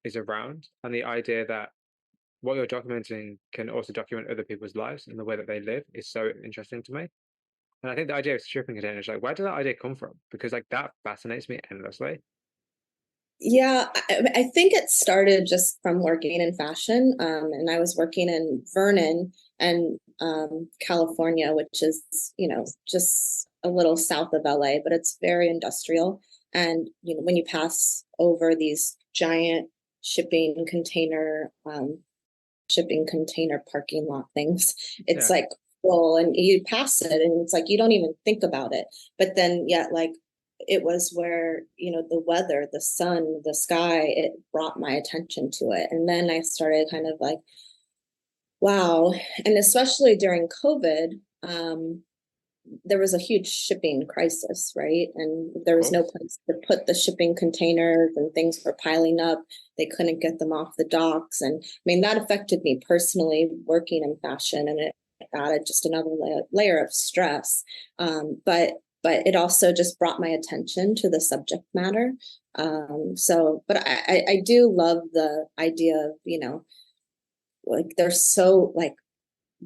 is around. And the idea that what you're documenting can also document other people's lives and the way that they live is so interesting to me. And I think the idea of shipping containers, like, where did that idea come from? Because like that fascinates me endlessly. Yeah, I think it started just from working in fashion. And I was working in Vernon and California, which is, just a little south of LA, but it's very industrial. And, when you pass over these giant shipping container, shipping container parking lot things, it's Yeah, like full and you pass it and it's like you don't even think about it. But then, yeah, like it was where the weather, the sun, the sky, it brought my attention to it. And then I started kind of like, wow. And especially during COVID, there was a huge shipping crisis, right? And of there was no course. place to put the shipping containers and things were piling up. They couldn't get them off the docks. And I mean, that affected me personally working in fashion, and it added just another layer of stress. But it also just brought my attention to the subject matter. But I do love the idea of, like they're so like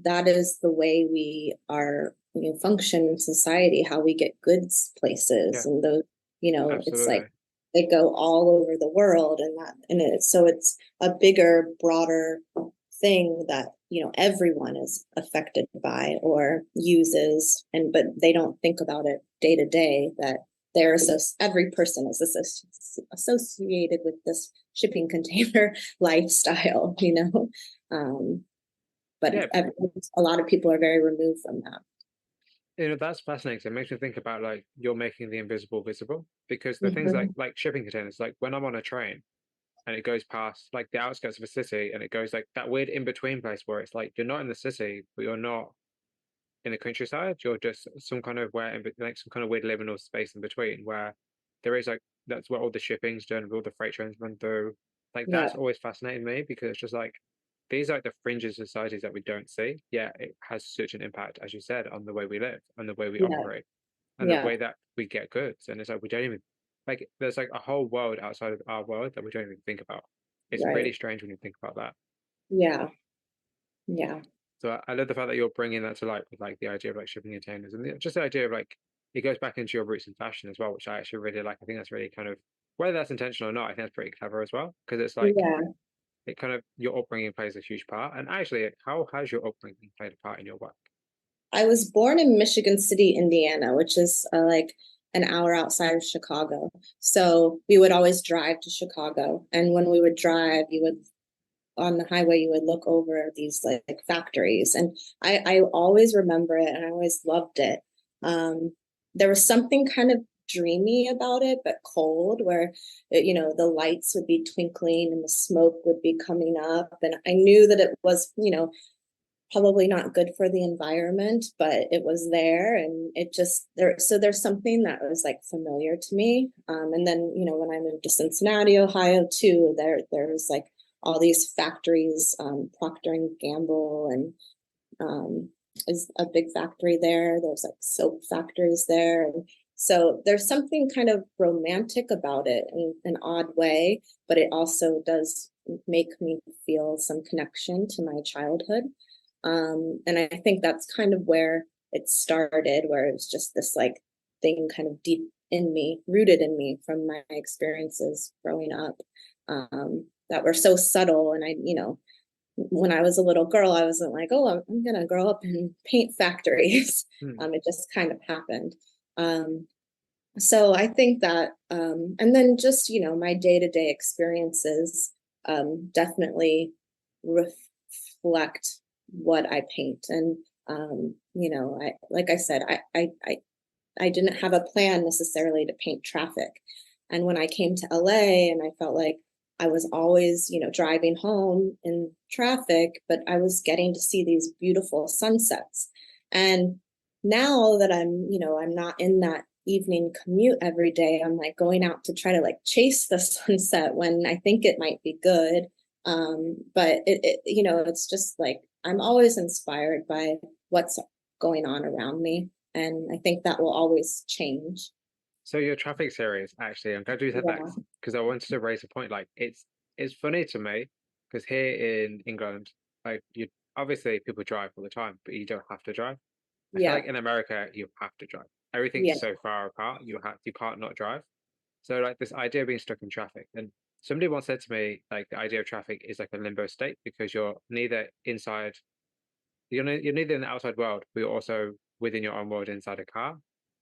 that is the way we are, function in society, how we get goods places Yeah, and those, it's like absolutely. they go all over the world, so it's a bigger, broader thing that, everyone is affected by or uses, but they don't think about it day to day that every person is associated with this shipping container lifestyle, Um, but Yeah, a lot of people are very removed from that. that's fascinating. It makes me think about like you're making the invisible visible because the things Mhm. like shipping containers, like when I'm on a train and it goes past like the outskirts of a city and it goes like that weird in between place where it's like you're not in the city, but you're not in the countryside. You're just some kind of where in like some kind of weird liminal space in between where there is like that's where all the shipping's done, where all the freight trains run through. Like Yeah, that's always fascinated me because it's just like these are like the fringes of societies that we don't see. Yeah, it has such an impact, as you said, on the way we live and the way we yeah, operate and the yeah, way that we get goods. And it's like we don't even like there's like a whole world outside of our world that we don't even think about. It's right. really strange when you think about that. Yeah, yeah, So I love the fact that you're bringing that to light with like the idea of like shipping containers and just the idea of like it goes back into your roots in fashion as well, which I actually really like. I think that's really kind of whether that's intentional or not. I think that's pretty clever as well because it's like yeah. it kind of your upbringing plays a huge part. And actually, how has your upbringing played a part in your work? I was born in Michigan City, Indiana, which is like an hour outside of Chicago. So we would always drive to Chicago. And when we would drive, you would on the highway, you would look over these like factories. And I always remember it and I always loved it. There was something kind of dreamy about it, but cold, where, the lights would be twinkling and the smoke would be coming up. And I knew that it was, probably not good for the environment, but it was there and it just there. So there's something that was like familiar to me. And then, when I moved to Cincinnati, Ohio too, there was like all these factories, Procter and Gamble and is a big factory there. There's like soap factories there. And so there's something kind of romantic about it in an odd way, but it also does make me feel some connection to my childhood. And I think that's kind of where it started, where it was just this like thing kind of deep in me, rooted in me from my experiences growing up, that were so subtle. And when I was a little girl, I wasn't like, oh, I'm going to grow up in paint factories. Hmm. It just kind of happened. Um, so I think that, and then just, my day to day experiences definitely reflect what I paint. And, like I said, I didn't have a plan necessarily to paint traffic. And when I came to LA and I felt like I was always, driving home in traffic, but I was getting to see these beautiful sunsets. And now that I'm not in that evening commute every day, I'm like going out to try to like chase the sunset when I think it might be good. But it's just like I'm always inspired by what's going on around me. And I think that will always change. So your traffic series, actually, I'm glad you said that Yeah, because I wanted to raise a point. Like it's funny to me because here in England, like you obviously people drive all the time, but you don't have to drive. I feel yeah, like in America you have to drive. Everything's yeah, so far apart, you can't not drive. So like this idea of being stuck in traffic, and somebody once said to me like the idea of traffic is like a limbo state because you're neither inside, you're neither in the outside world, but you're also within your own world inside a car.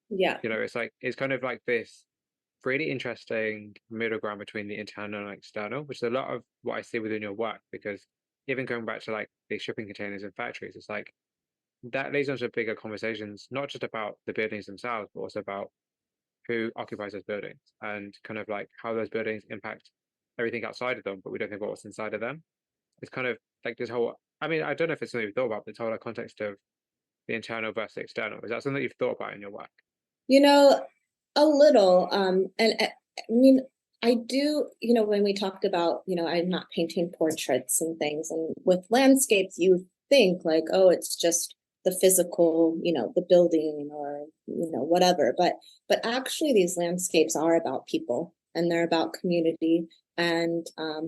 yeah, It's like it's kind of like this really interesting middle ground between the internal and external, which is a lot of what I see within your work. Because even going back to like the shipping containers in factories, it's like that leads on to bigger conversations, not just about the buildings themselves, but also about who occupies those buildings and kind of like how those buildings impact everything outside of them, but we don't think about what's inside of them. It's kind of like this whole, I mean, I don't know if it's something you've thought about, but this whole like, context of the internal versus external. Is that something that you've thought about in your work? you know, a little. And I mean, I do, when we talked about, I'm not painting portraits and things, and with landscapes, you think like, oh, it's just the physical, the building or, whatever. But actually, these landscapes are about people and they're about community and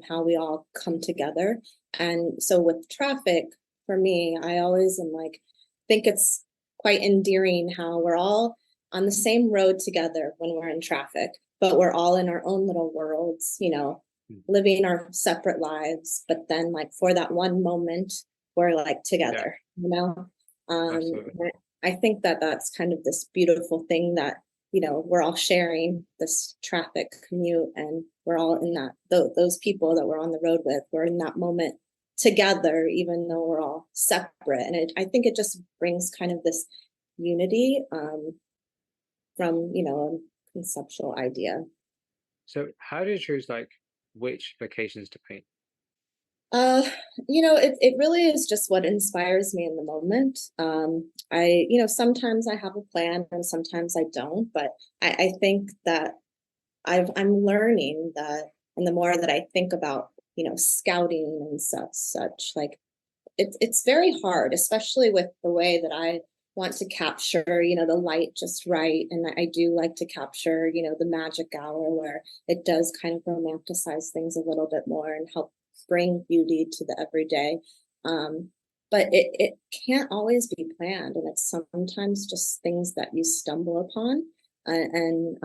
how we all come together. And so with traffic, for me, I always am like, think it's quite endearing how we're all on the same road together when we're in traffic, but we're all in our own little worlds, Mm. living our separate lives. But then, like, for that one moment, we're like Yeah, together, absolutely. I think that that's kind of this beautiful thing that, we're all sharing this traffic commute and we're all in that, those people that we're on the road with, we're in that moment together, even though we're all separate. And I think it just brings kind of this unity from a conceptual idea. So how do you choose like which locations to paint? uh it really is just what inspires me in the moment. I sometimes I have a plan and sometimes I don't, but I think that I'm learning that, and the more that I think about scouting and such, like it's very hard, especially with the way that I want to capture, the light just right. And I do like to capture, the magic hour where it does kind of romanticize things a little bit more and help bring beauty to the everyday. Um, but it can't always be planned, and it's sometimes just things that you stumble upon. And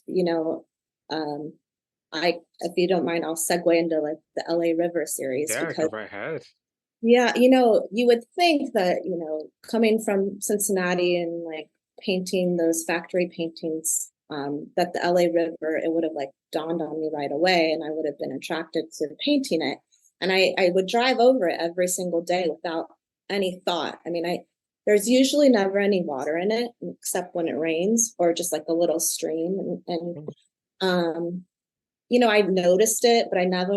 you know, um, if you don't mind, I'll segue into like the LA River series Yeah, go because right ahead. yeah, you would think that, coming from Cincinnati and like painting those factory paintings, that the LA River, it would have like dawned on me right away and I would have been attracted to painting it. And I would drive over it every single day without any thought. I mean, there's usually never any water in it except when it rains or just like a little stream. And Mm. um, I noticed it, but I never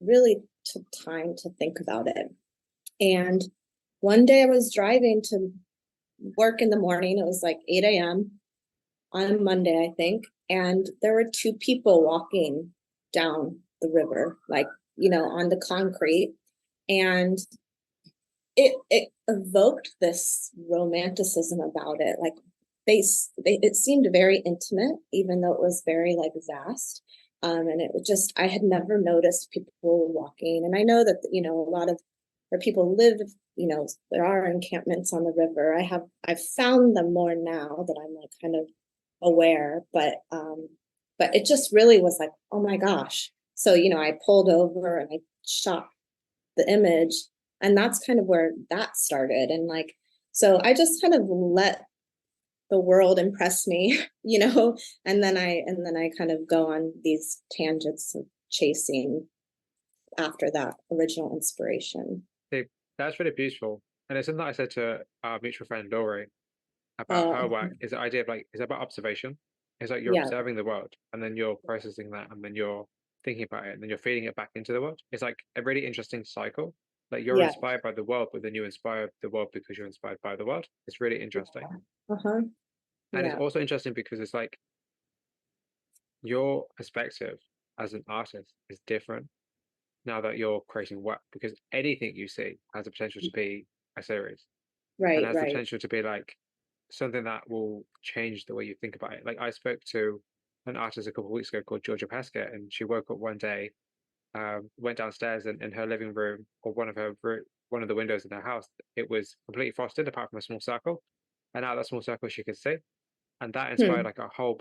really took time to think about it. And one day I was driving to work in the morning. It was like 8 a.m. on a Monday, I think. And there were two people walking down the river, like, on the concrete. And it evoked this romanticism about it. Like it seemed very intimate, even though it was very like vast. And it was just, I had never noticed people walking. And I know that, a lot of where people live, there are encampments on the river. I've found them more now that I'm like kind of aware, but it just really was like, oh my gosh. So, I pulled over and I shot the image, and that's kind of where that started. And like, so I just kind of let the world impress me, and then I kind of go on these tangents of chasing after that original inspiration. See, that's really beautiful. And it's something that I said to our mutual friend Laurie about her Oh, work is the idea of like it's about observation. It's like you're yeah, observing the world and then you're processing that and then you're thinking about it and then you're feeding it back into the world. It's like a really interesting cycle. Like you're yeah, inspired by the world, but then you inspire the world because you're inspired by the world. It's really interesting. uh-huh, And it's yeah, also interesting because it's like your perspective as an artist is different now that you're creating work because anything you see has the potential to be a series and right, has the right, potential to be like something that will change the way you think about it. Like I spoke to an artist a couple of weeks ago called Georgia Pesca, and she woke up one day, went downstairs, and in her living room or one of the windows in her house, it was completely frosted apart from a small circle, and out that small circle she could see, and that inspired Hmm. like a whole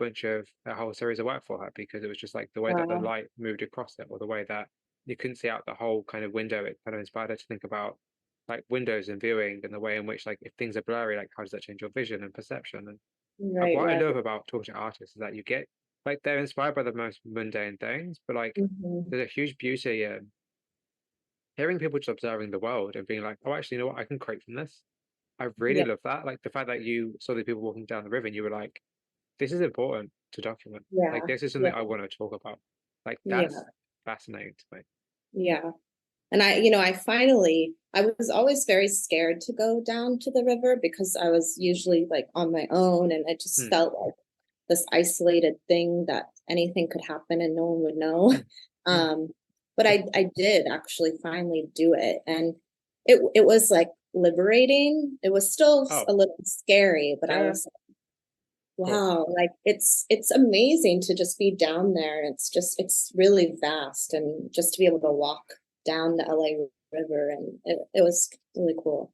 series of work for her because it was just like the way that the Wow. light moved across it, or the way that you couldn't see out the whole kind of window. It kind of inspired her to think about like windows and viewing and the way in which like if things are blurry, like how does that change your vision and perception? And Right, what I right. love about talking to artists is that you get like they're inspired by the most mundane things, but like Mhm. there's a huge beauty in hearing people just observing the world and being like, oh, actually, you know what, I can create from this. I really Yeah, love that. Like the fact that you saw the people walking down the river and you were like, this is important to document. Like yeah, this is something I yeah, want to talk about. Like that's yeah, fascinating to me. yeah. And I was always very scared to go down to the river because I was usually like on my own and it just Hmm. felt like this isolated thing that anything could happen and no one would know. Hmm. Um, but I did actually finally do it. And it was like liberating. It was still Oh, a little scary, but I yeah, of was course. wow, like it's amazing to just be down there. It's really vast and just to be able to walk down the LA River and it was really cool.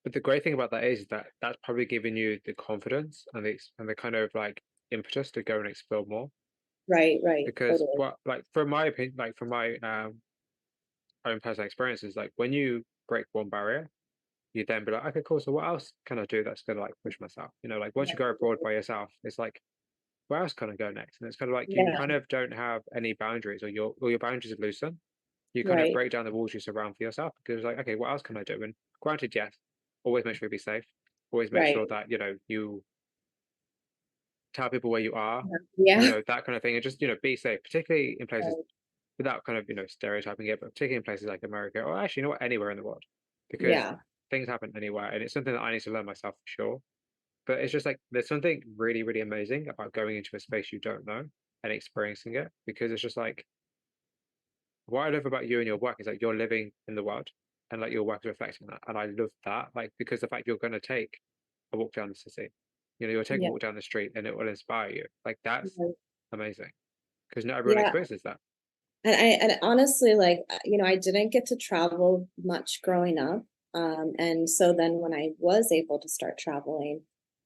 But the great thing about that is that that's probably giving you the confidence and the kind of like impetus to go and explore more. Right, right, Because totally. what like from my opinion, like from my own personal experiences, like when you break one barrier, you then be like, okay, cool. So what else can I do that's gonna like push myself? You know, like once you Right, go abroad by yourself, it's like where else can I go next? And it's kind of like you yeah, kind of don't have any boundaries, or your boundaries are loosened. You kind of right, break down the walls you surround for yourself because like, okay, what else can I do? And granted, yes, always make sure you be safe. Always make right. sure that you tell people where you are, Yeah, that kind of thing, and just be safe, particularly in places right, without kind of stereotyping it, but particularly in places like America, or actually, you know what, anywhere in the world, because yeah, things happen anywhere, and it's something that I need to learn myself for sure. But it's just like there's something really, really amazing about going into a space you don't know and experiencing it, because it's just like what I love about you and your work is like you're living in the world, and like your work is reflecting that, and I love that, like because the fact you're going to take a walk down the city, you'll take a yeah, walk down the street, and it will inspire you. Like that's right. amazing because not everyone Yeah. experiences that. And honestly, like, I didn't get to travel much growing up. And so then when I was able to start traveling,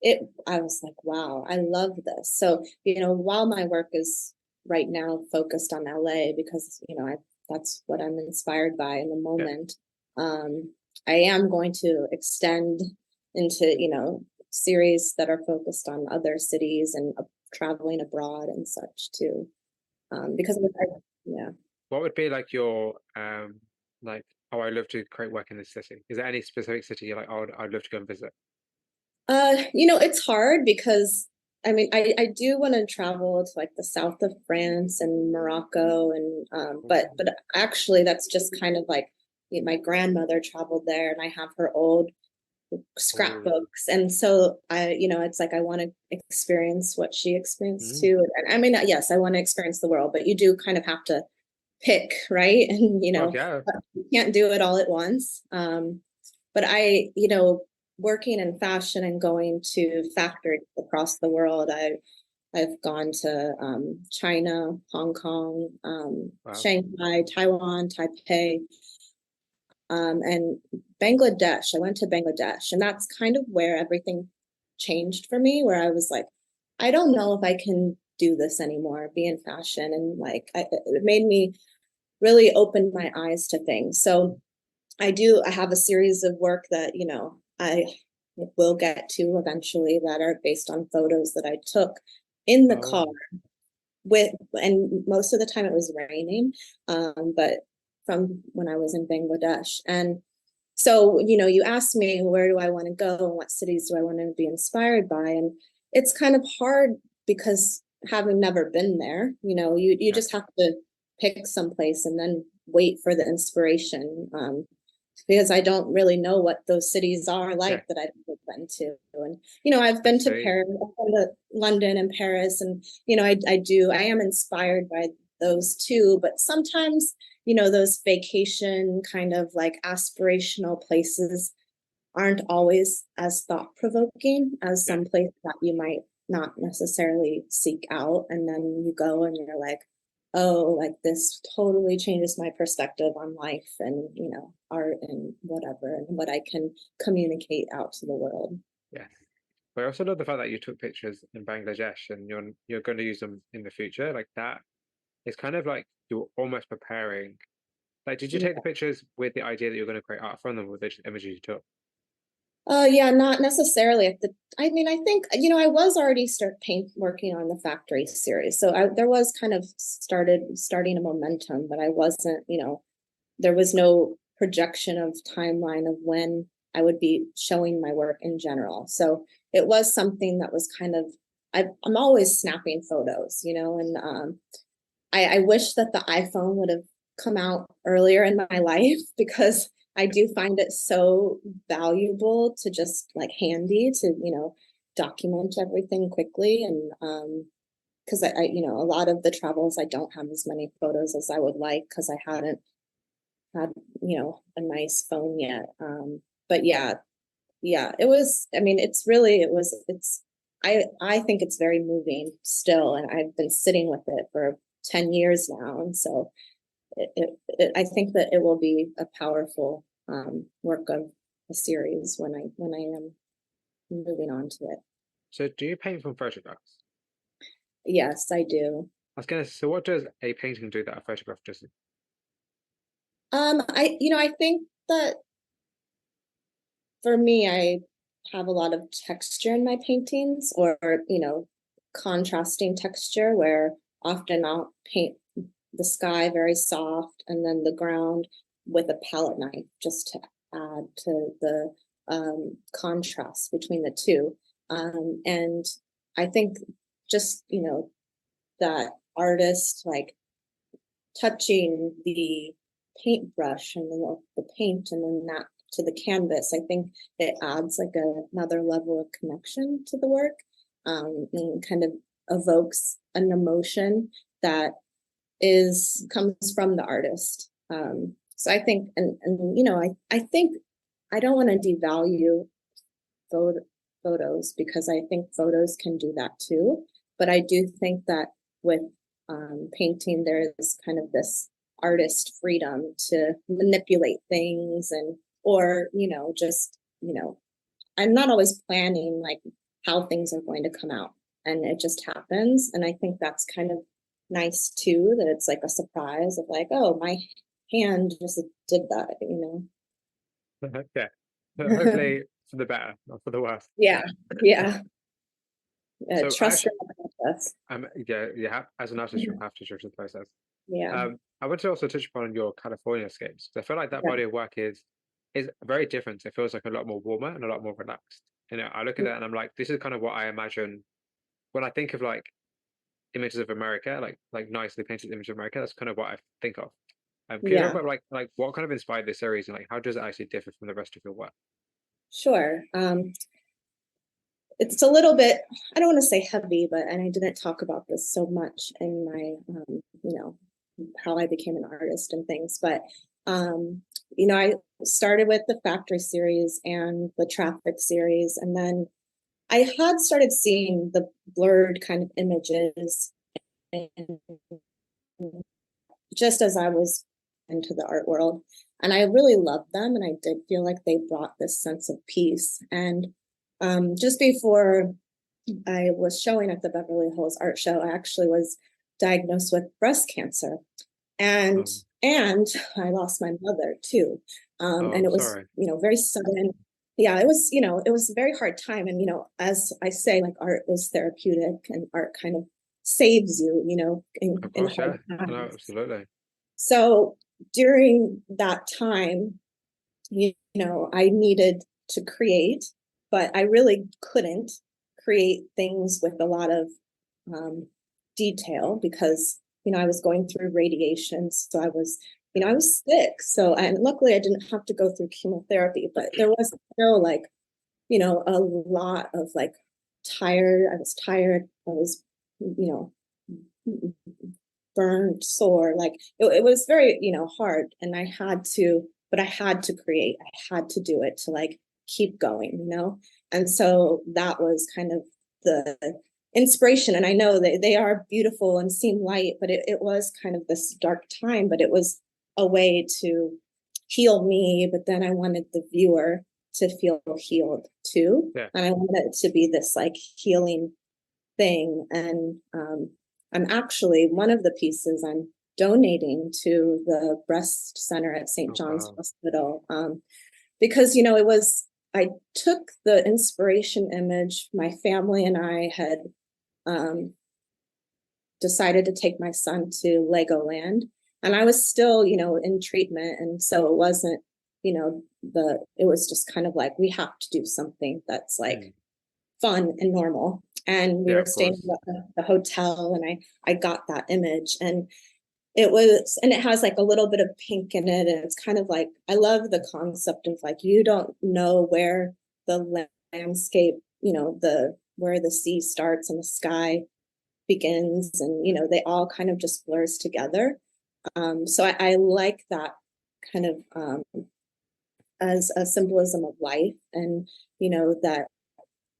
I was like, wow, I love this. So, while my work is right now focused on LA because, that's what I'm inspired by in the Yeah. moment. I am going to extend into, series that are focused on other cities and traveling abroad and such too. Because yeah. What would be like your like, oh, I love to create work in this city? Is there any specific city you're like, oh, I'd love to go and visit? It's hard because I mean I do want to travel to like the south of France and Morocco and but Ooh. actually that's just kind of like my grandmother traveled there and I have her old Ooh. scrapbooks and so it's like I want to experience what she experienced Mm. too. And I mean yes, I want to experience the world, but you do kind of have to pick, right? And Oh yeah. you can't do it all at once. But working in fashion and going to factories across the world, I've gone to China, Hong Kong, Wow. Shanghai, Taiwan, Taipei, and Bangladesh. I went to Bangladesh, and that's kind of where everything changed for me, where I was like, I don't know if I can do this anymore, be in fashion. And like, it made me really open my eyes to things. So I have a series of work that, I will get to eventually that are based on photos that I took in the car Oh. and most of the time it was raining, but from when I was in Bangladesh. And so, you asked me where do I want to go and what cities do I want to be inspired by? And it's kind of hard because having never been there, you Yeah. just have to pick some place and then wait for the inspiration. Because I don't really know what those cities are Yeah. like that I've been to. And, I've I been to see. Paris, I've been to London and Paris, and, I am inspired by those too. But sometimes, those vacation kind of like aspirational places, aren't always as thought-provoking as Yeah. some place that you might not necessarily seek out, and then you go and you're like, oh, like this totally changes my perspective on life and, you know, art and whatever, and what I can communicate out to the world. Yeah. But I also love the fact that you took pictures in Bangladesh and you're going to use them in the future. Like that, it's kind of like you're almost preparing. Like, did you take the pictures with the idea that you're going to create art from them, or the images you took? Yeah, not necessarily at the, I mean, I think, you know, I was already working on the factory series. So there was kind of starting a momentum, but I wasn't, you know, there was no projection of timeline of when I would be showing my work in general. So it was something that was kind of, I'm always snapping photos, you know, and I wish that the iPhone would have come out earlier in my life, because I do find it so valuable to just like handy to, you know, document everything quickly. And because you know, a lot of the travels, I don't have as many photos as I would like because I hadn't had, you know, a nice phone yet. But yeah, it was, I mean, I think it's very moving still. And I've been sitting with it for 10 years now. And so I think that it will be a powerful work of a series when I am moving on to it. So, do you paint from photographs? Yes, I do. I was gonna. So, what does a painting do that a photograph doesn't? I think that for me, I have a lot of texture in my paintings, or, you know, contrasting texture, where often I'll paint the sky very soft and then the ground with a palette knife just to add to the contrast between the two. And I think just, you know, that artist like touching the paintbrush and the paint and then that to the canvas, I think it adds like another level of connection to the work, and kind of evokes an emotion that comes from the artist. So I think, and you know, I think I don't want to devalue photos, because I think photos can do that too. But I do think that with painting, there is kind of this artist freedom to manipulate things, and or, you know, just, you know, I'm not always planning like how things are going to come out, and it just happens. And I think that's kind of nice too, that it's like a surprise of like, oh, my hand just did that, you Yeah. But know. hopefully for the better, not for the worse. Yeah, yeah. So, I Trust in actually, the process. yeah, you have, as an artist, you have to trust the process. Yeah, I want to also touch upon your California scapes. I feel like that yeah, body of work is very different. It feels like a lot more warmer and a lot more relaxed. You know, I look at it and I'm like, this is kind of what I imagine when I think of like images of America, like nicely painted images of America. That's kind of what I think of. Can you talk yeah. about like what kind of inspired this series and like how does it actually differ from the rest of your work? Sure. It's a little bit, I don't want to say heavy, but, and I didn't talk about this so much in my, you know, how I became an artist and things, but, you know, I started with the Factory series and the Traffic series, and then I had started seeing the blurred kind of images, and just as I was into the art world. And I really loved them. And I did feel like they brought this sense of peace. And just before I was showing at the Beverly Hills Art Show, I actually was diagnosed with breast cancer. And Um, and I lost my mother too. oh, And I'm it was, sorry. you know, very sudden. Yeah, it was, you know, it was a very hard time. And, you know, as I say, like art is therapeutic, and art kind of saves you, you know, Of in course, hard yeah. No, times. absolutely. So during that time, you know, I needed to create, but I really couldn't create things with a lot of um, detail, because, you know, I was going through radiation. So I was, you know, I Yeah. was sick. So, and luckily I didn't have to go through chemotherapy, but there was still like, you know, a lot of like tired. I was tired. I was, you know, burnt, sore. Like it was very, you know, hard. And I had to, but I had to create. I had to do it to like keep going, you know? And so that was kind of the inspiration. And I know they are beautiful and seem light, but it was kind of this dark time, but it was a way to heal me. But then I wanted the viewer to feel healed too. Yeah. And I wanted it to be this like healing thing. And I'm actually, one of the pieces I'm donating to the breast center at St. Oh, John's wow. Hospital, because, you know, I took the inspiration image. My family and I had decided to take my son to Legoland, and I was still, you know, in treatment. And so it wasn't, you know, it was just kind of like, we have to do something that's like fun and normal. And we Yeah, were of staying course. at the hotel, and I got that image, and it has like a little bit of pink in it, and it's kind of like, I love the concept of like, you don't know where the landscape, you know, where the sea starts and the sky begins, and you know, they all kind of just blurs together. So I like that kind of as a symbolism of life, and you know, that,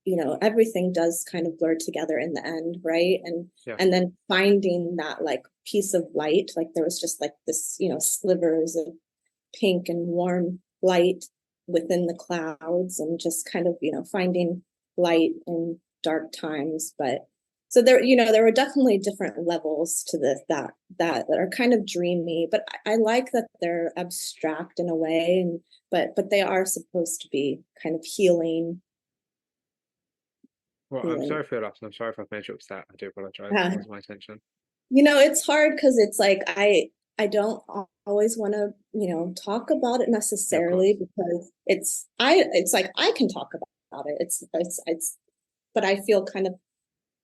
you know, everything does kind of blur together in the end, right? Yeah. And then finding that like piece of light, like there was just like this, you know, slivers of pink and warm light within the clouds, and just kind of, you know, finding light in dark times. But so there, you know, there were definitely different levels to this that are kind of dreamy, but I like that they're abstract in a way, and but they are supposed to be kind of healing. Well, I'm Healing. sorry for your loss, and I'm sorry if I've made you upset. I do apologize. That Yeah. wasn't my intention. You know, it's hard because it's like I don't always want to, you know, talk about it Yeah, of necessarily, course. because it's like I can talk about it. It's but I feel kind of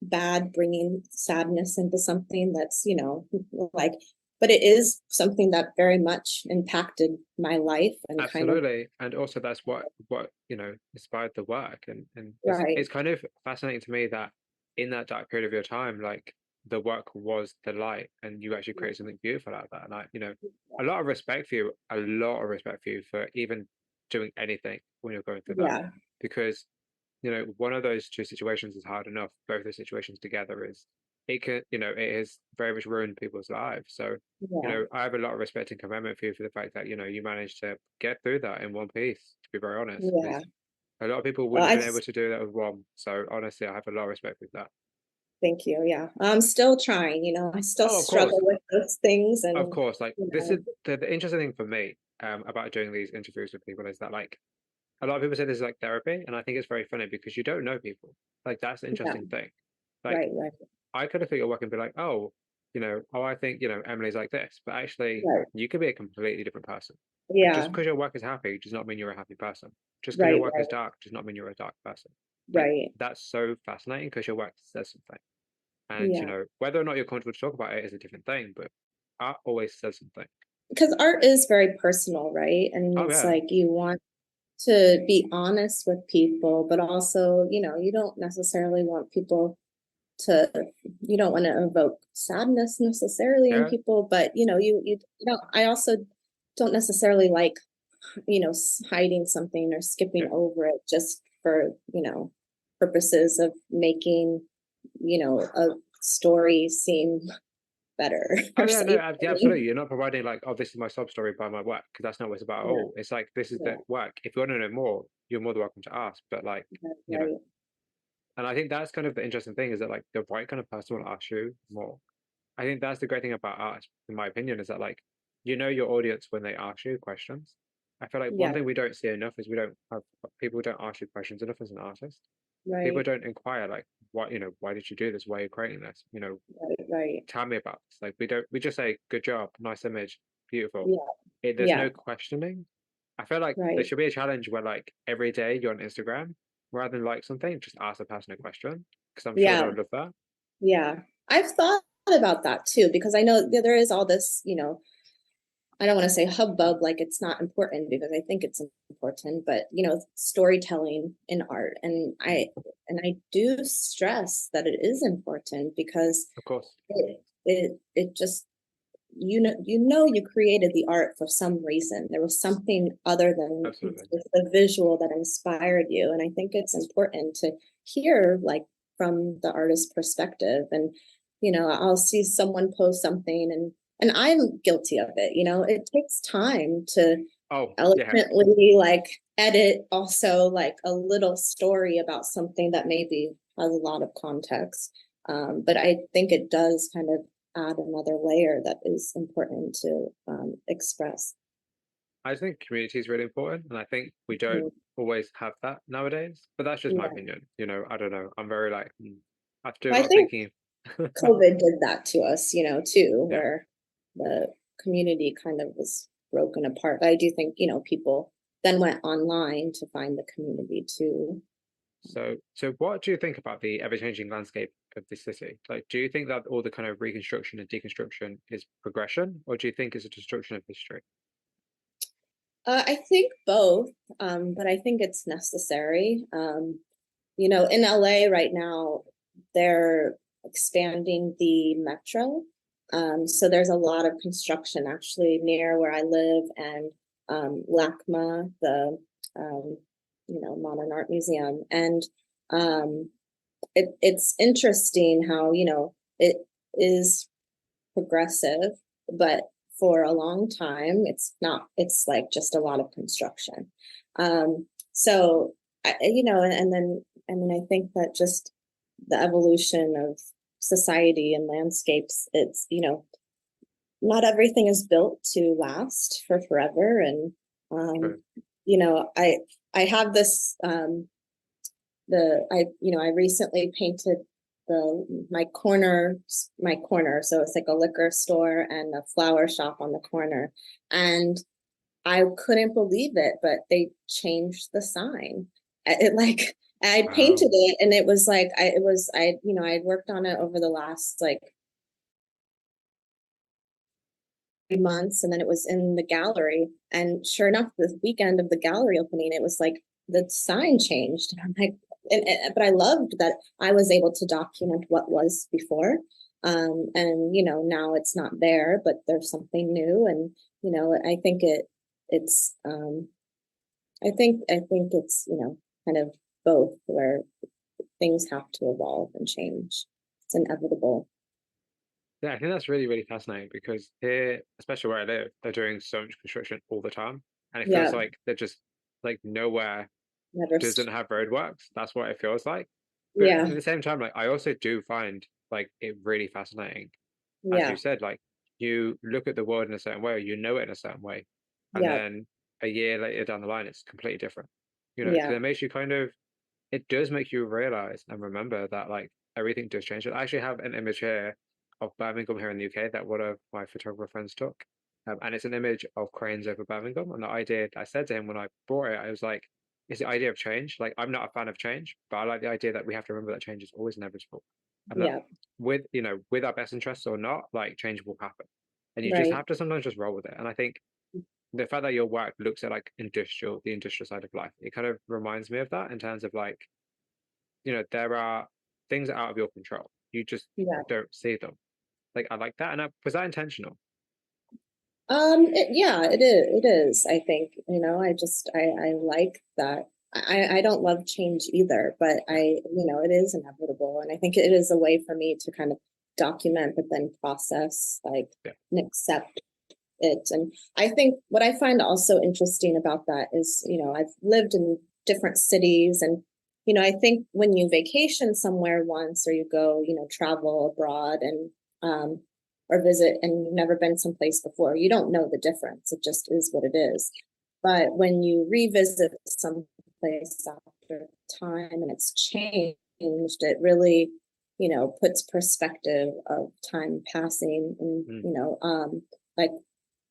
bad bringing sadness into something that's, you know, like, but it is something that very much impacted my life and kind of, Absolutely. And also that's what, inspired the work. And it's right. kind of fascinating to me that in that dark period of your time, like the work was the light and you actually created something beautiful out of that. And a lot of respect for you, a lot of respect for you for even doing anything when you're going through that. Yeah. Because one of those two situations is hard enough. Both the situations together is it can, it has very much ruined people's lives. So, Yeah. I have a lot of respect and commitment for you for the fact that, you managed to get through that in one piece, to be very honest, Yeah. because a lot of people Well, wouldn't have been able to do that with one. So honestly, I have a lot of respect with that. thank you. Yeah. I'm still trying, you know, I still Oh, of course. struggle with those things, Of and course. Like you this know, is the interesting thing for me about doing these interviews with people is that like a lot of people say this is like therapy, and I think it's very funny because you don't know people. Like that's the yeah, interesting thing. Like right, right, I could look at your work and be like, oh, I think, Emily's like this, but actually right. you could be a completely different person. Like just Yeah, because your work is happy does not mean you're a happy person. Just because your right, work is right, dark does not mean you're a dark person. Like right. that's so fascinating because your work says something. And Yeah. whether or not you're comfortable to talk about it is a different thing, but art always says something. Because art is very personal, right? And Oh it's yeah, like you want to be honest with people, but also, you know, you don't necessarily want people to, you don't want to evoke sadness necessarily in yeah, people, but you know, I also don't necessarily like, you know, hiding something or skipping yeah. over it just for, you know, purposes of making, you know, a story seem better Oh or yeah, no, yeah, absolutely. something. You're not providing like, oh, this is my sob story by my work, because that's not what it's about at Yeah, all. It's like this is the yeah, work. If you want to know more, you're more than welcome to ask. But like, right, you know, right. and I think that's kind of the interesting thing is that like the right kind of person will ask you more. I think that's the great thing about art, in my opinion, is that like your audience when they ask you questions. I feel like one Yeah, thing we don't see enough is we don't have people don't ask you questions enough as an artist. People right, don't inquire like what why did you do this? Why are you creating this? right, right. Tell me about this. Like we just say good job, nice image, beautiful. Yeah, There's yeah, no questioning. I feel like there right. should be a challenge where like every day you're on Instagram, rather than like something, just ask the person a question because I'm sure Yeah, they'll love that. yeah. I've thought about that too, because I know there is all this, you know, I don't want to say hubbub, like it's not important, because I think it's important, but you know, storytelling in art. And Mm, I do stress that it is important, because of course. it just you created the art for some reason. There was something other than Absolutely. the visual that inspired you. And I think it's important to hear like from the artist's perspective. And, I'll see someone post something and I'm guilty of it. It takes time to Oh, yeah. eloquently like edit also like a little story about something that maybe has a lot of context. But I think it does kind of add another layer that is important to express. I think community is really important, and I think we don't always have that nowadays. But that's just my Yeah. opinion. I don't know. I'm very like, I have to do a I lot of think thinking. COVID did that to us, too, Yeah. where the community kind of was broken apart. But I do think, people then went online to find the community too. So what do you think about the ever-changing landscape of the city? Like, do you think that all the kind of reconstruction and deconstruction is progression, or do you think it's a destruction of history? I think both, but I think it's necessary. In LA right now, they're expanding the metro. So there's a lot of construction actually near where I live, and LACMA, the Modern Art Museum. And it's interesting how, it is progressive, but for a long time, it's not, it's like just a lot of construction. So, and then, I mean, I think that just the evolution of society and landscapes, it's, not everything is built to last for forever. And, True. I have this, I recently painted my corner, so it's like a liquor store and a flower shop on the corner, and I couldn't believe it, but they changed the sign. I painted Wow. it, and it was like I'd worked on it over the last like 3 months, and then it was in the gallery, and sure enough, the weekend of the gallery opening, it was like the sign changed, and I'm like, but I loved that I was able to document what was before, and now it's not there, but there's something new, and I think it's I think it's kind of both, where things have to evolve and change. It's inevitable. Yeah, I think that's really, really fascinating because here, especially where I live, they're doing so much construction all the time. And it feels Yeah, like they're just like nowhere never. doesn't have roadworks. That's what it feels like. But at Yeah, the same time, like I also do find like it really fascinating. As you yeah, said, like you look at the world in a certain way, or you know it in a certain way, and yeah, then a year later down the line, it's completely different. Because yeah, it makes you kind of, it does make you realize and remember that like everything does change. I actually have an image here of Birmingham here in the UK that one of my photographer friends took. And it's an image of cranes over Birmingham. And the idea I said to him when I bought it, I was like, it's the idea of change. Like, I'm not a fan of change, but I like the idea that we have to remember that change is always inevitable. And that yeah. with our best interests or not, like change will happen. And you just Right. have to sometimes just roll with it. And I think the fact that your work looks at like the industrial side of life, it kind of reminds me of that in terms of like, there are things out of your control. You just Yeah. don't see them. Like I like that. And was that intentional? Yeah, it is. It is. I think, I like that. I don't love change either, but Yeah, it is inevitable. And I think it is a way for me to kind of document, but then process, like, yeah, and accept it. And I think what I find also interesting about that is, I've lived in different cities, and, I think when you vacation somewhere once, or you go, travel abroad, and, or visit, and you've never been someplace before, you don't know the difference. It just is what it is. But when you revisit some place after time and it's changed, it really, puts perspective of time passing, and, mm, like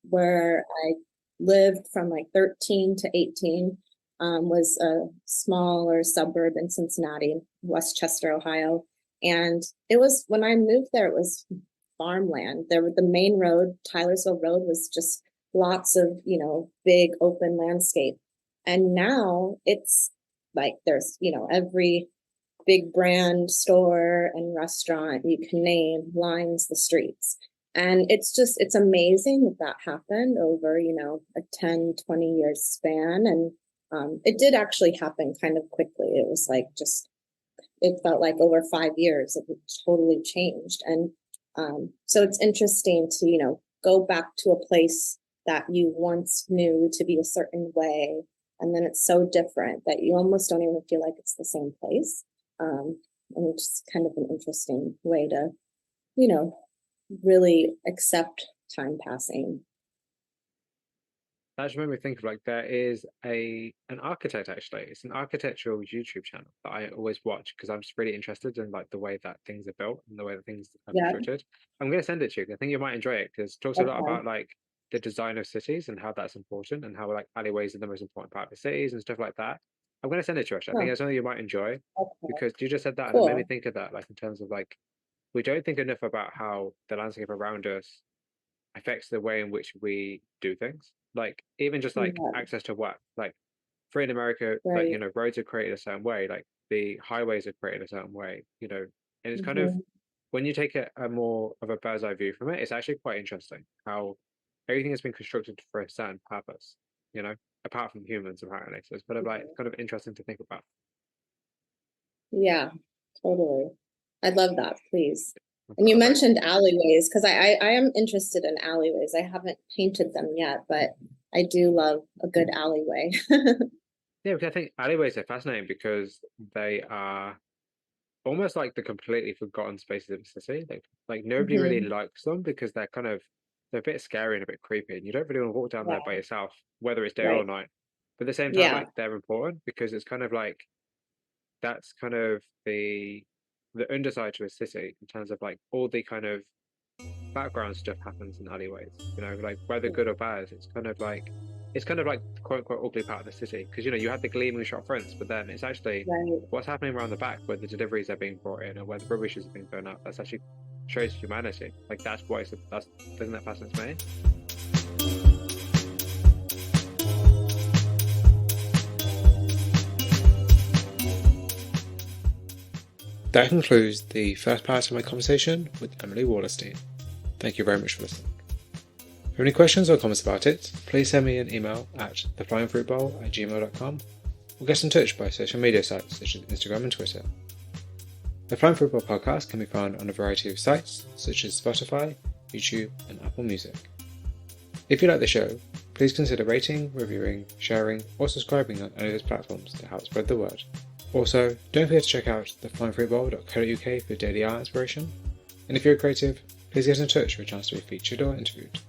where I lived from like 13 to 18, was a smaller suburb in Cincinnati, Westchester, Ohio. And it was, when I moved there, it was farmland. There, the main road, Tylersville Road, was just lots of, big open landscape. And now it's like there's, every big brand store and restaurant you can name lines the streets. And it's amazing that happened over, a 10, 20-year span. And it did actually happen kind of quickly. It was like it felt like over 5 years, it totally changed. And so it's interesting to, go back to a place that you once knew to be a certain way. And then it's so different that you almost don't even feel like it's the same place. And it's kind of an interesting way to, really accept time passing. That just made me think of there is an architect actually. It's an architectural YouTube channel that I always watch because I'm just really interested in the way that things are built and the way that things are Yeah. constructed. I'm going to send it to you. I think you might enjoy it because it talks a lot about the design of cities and how that's important and how alleyways are the most important part of the cities and stuff like that. I'm going to send it to you actually. I think it's something you might enjoy because you just said that and it made me think of that in terms of we don't think enough about how the landscape around us affects the way in which we do things. Even just access to work. For in America, roads are created a certain way, the highways are created a certain way, and it's kind of when you take a more of a bird's eye view from it, it's actually quite interesting how everything has been constructed for a certain purpose, apart from humans apparently. So it's kind of interesting to think about. Yeah, totally. I'd love that, please. And you mentioned alleyways because I am interested in alleyways. I haven't painted them yet, but I do love a good alleyway. Yeah, because I think alleyways are fascinating because they are almost like the completely forgotten spaces of the city. Nobody really likes them because they're a bit scary and a bit creepy, and you don't really want to walk down there by yourself, whether it's day or night. But at the same time, they're important because it's that's kind of the underside to a city in terms of all the kind of background stuff happens in alleyways, whether good or bad. It's kind of like quote unquote ugly part of the city because you have the gleaming shop fronts, but then it's actually what's happening around the back where the deliveries are being brought in or where the rubbish is being thrown out. That's actually shows humanity. That's why doesn't that fascinate me? That concludes the first part of my conversation with Emily Wallerstein. Thank you very much for listening. If you have any questions or comments about it, please send me an email at theflyingfruitbowl@gmail.com or get in touch by social media sites such as Instagram and Twitter. The Flying Fruit Bowl podcast can be found on a variety of sites such as Spotify, YouTube, and Apple Music. If you like the show, please consider rating, reviewing, sharing, or subscribing on any of those platforms to help spread the word. Also, don't forget to check out theflyingfruitbowl.co.uk for daily art inspiration. And if you're a creative, please get in touch for a chance to be featured or interviewed.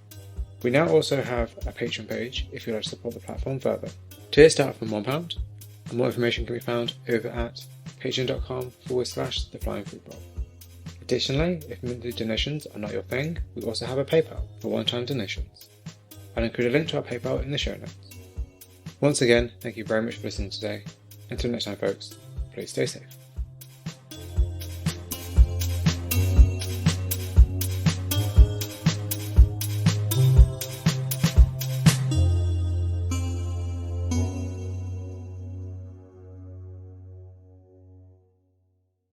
We now also have a Patreon page if you'd like to support the platform further. Tiers start from £1, and more information can be found over at patreon.com/theflyingfruitbowl. Additionally, if monthly donations are not your thing, we also have a PayPal for one-time donations. I'll include a link to our PayPal in the show notes. Once again, thank you very much for listening today. Until next time, folks, please stay safe.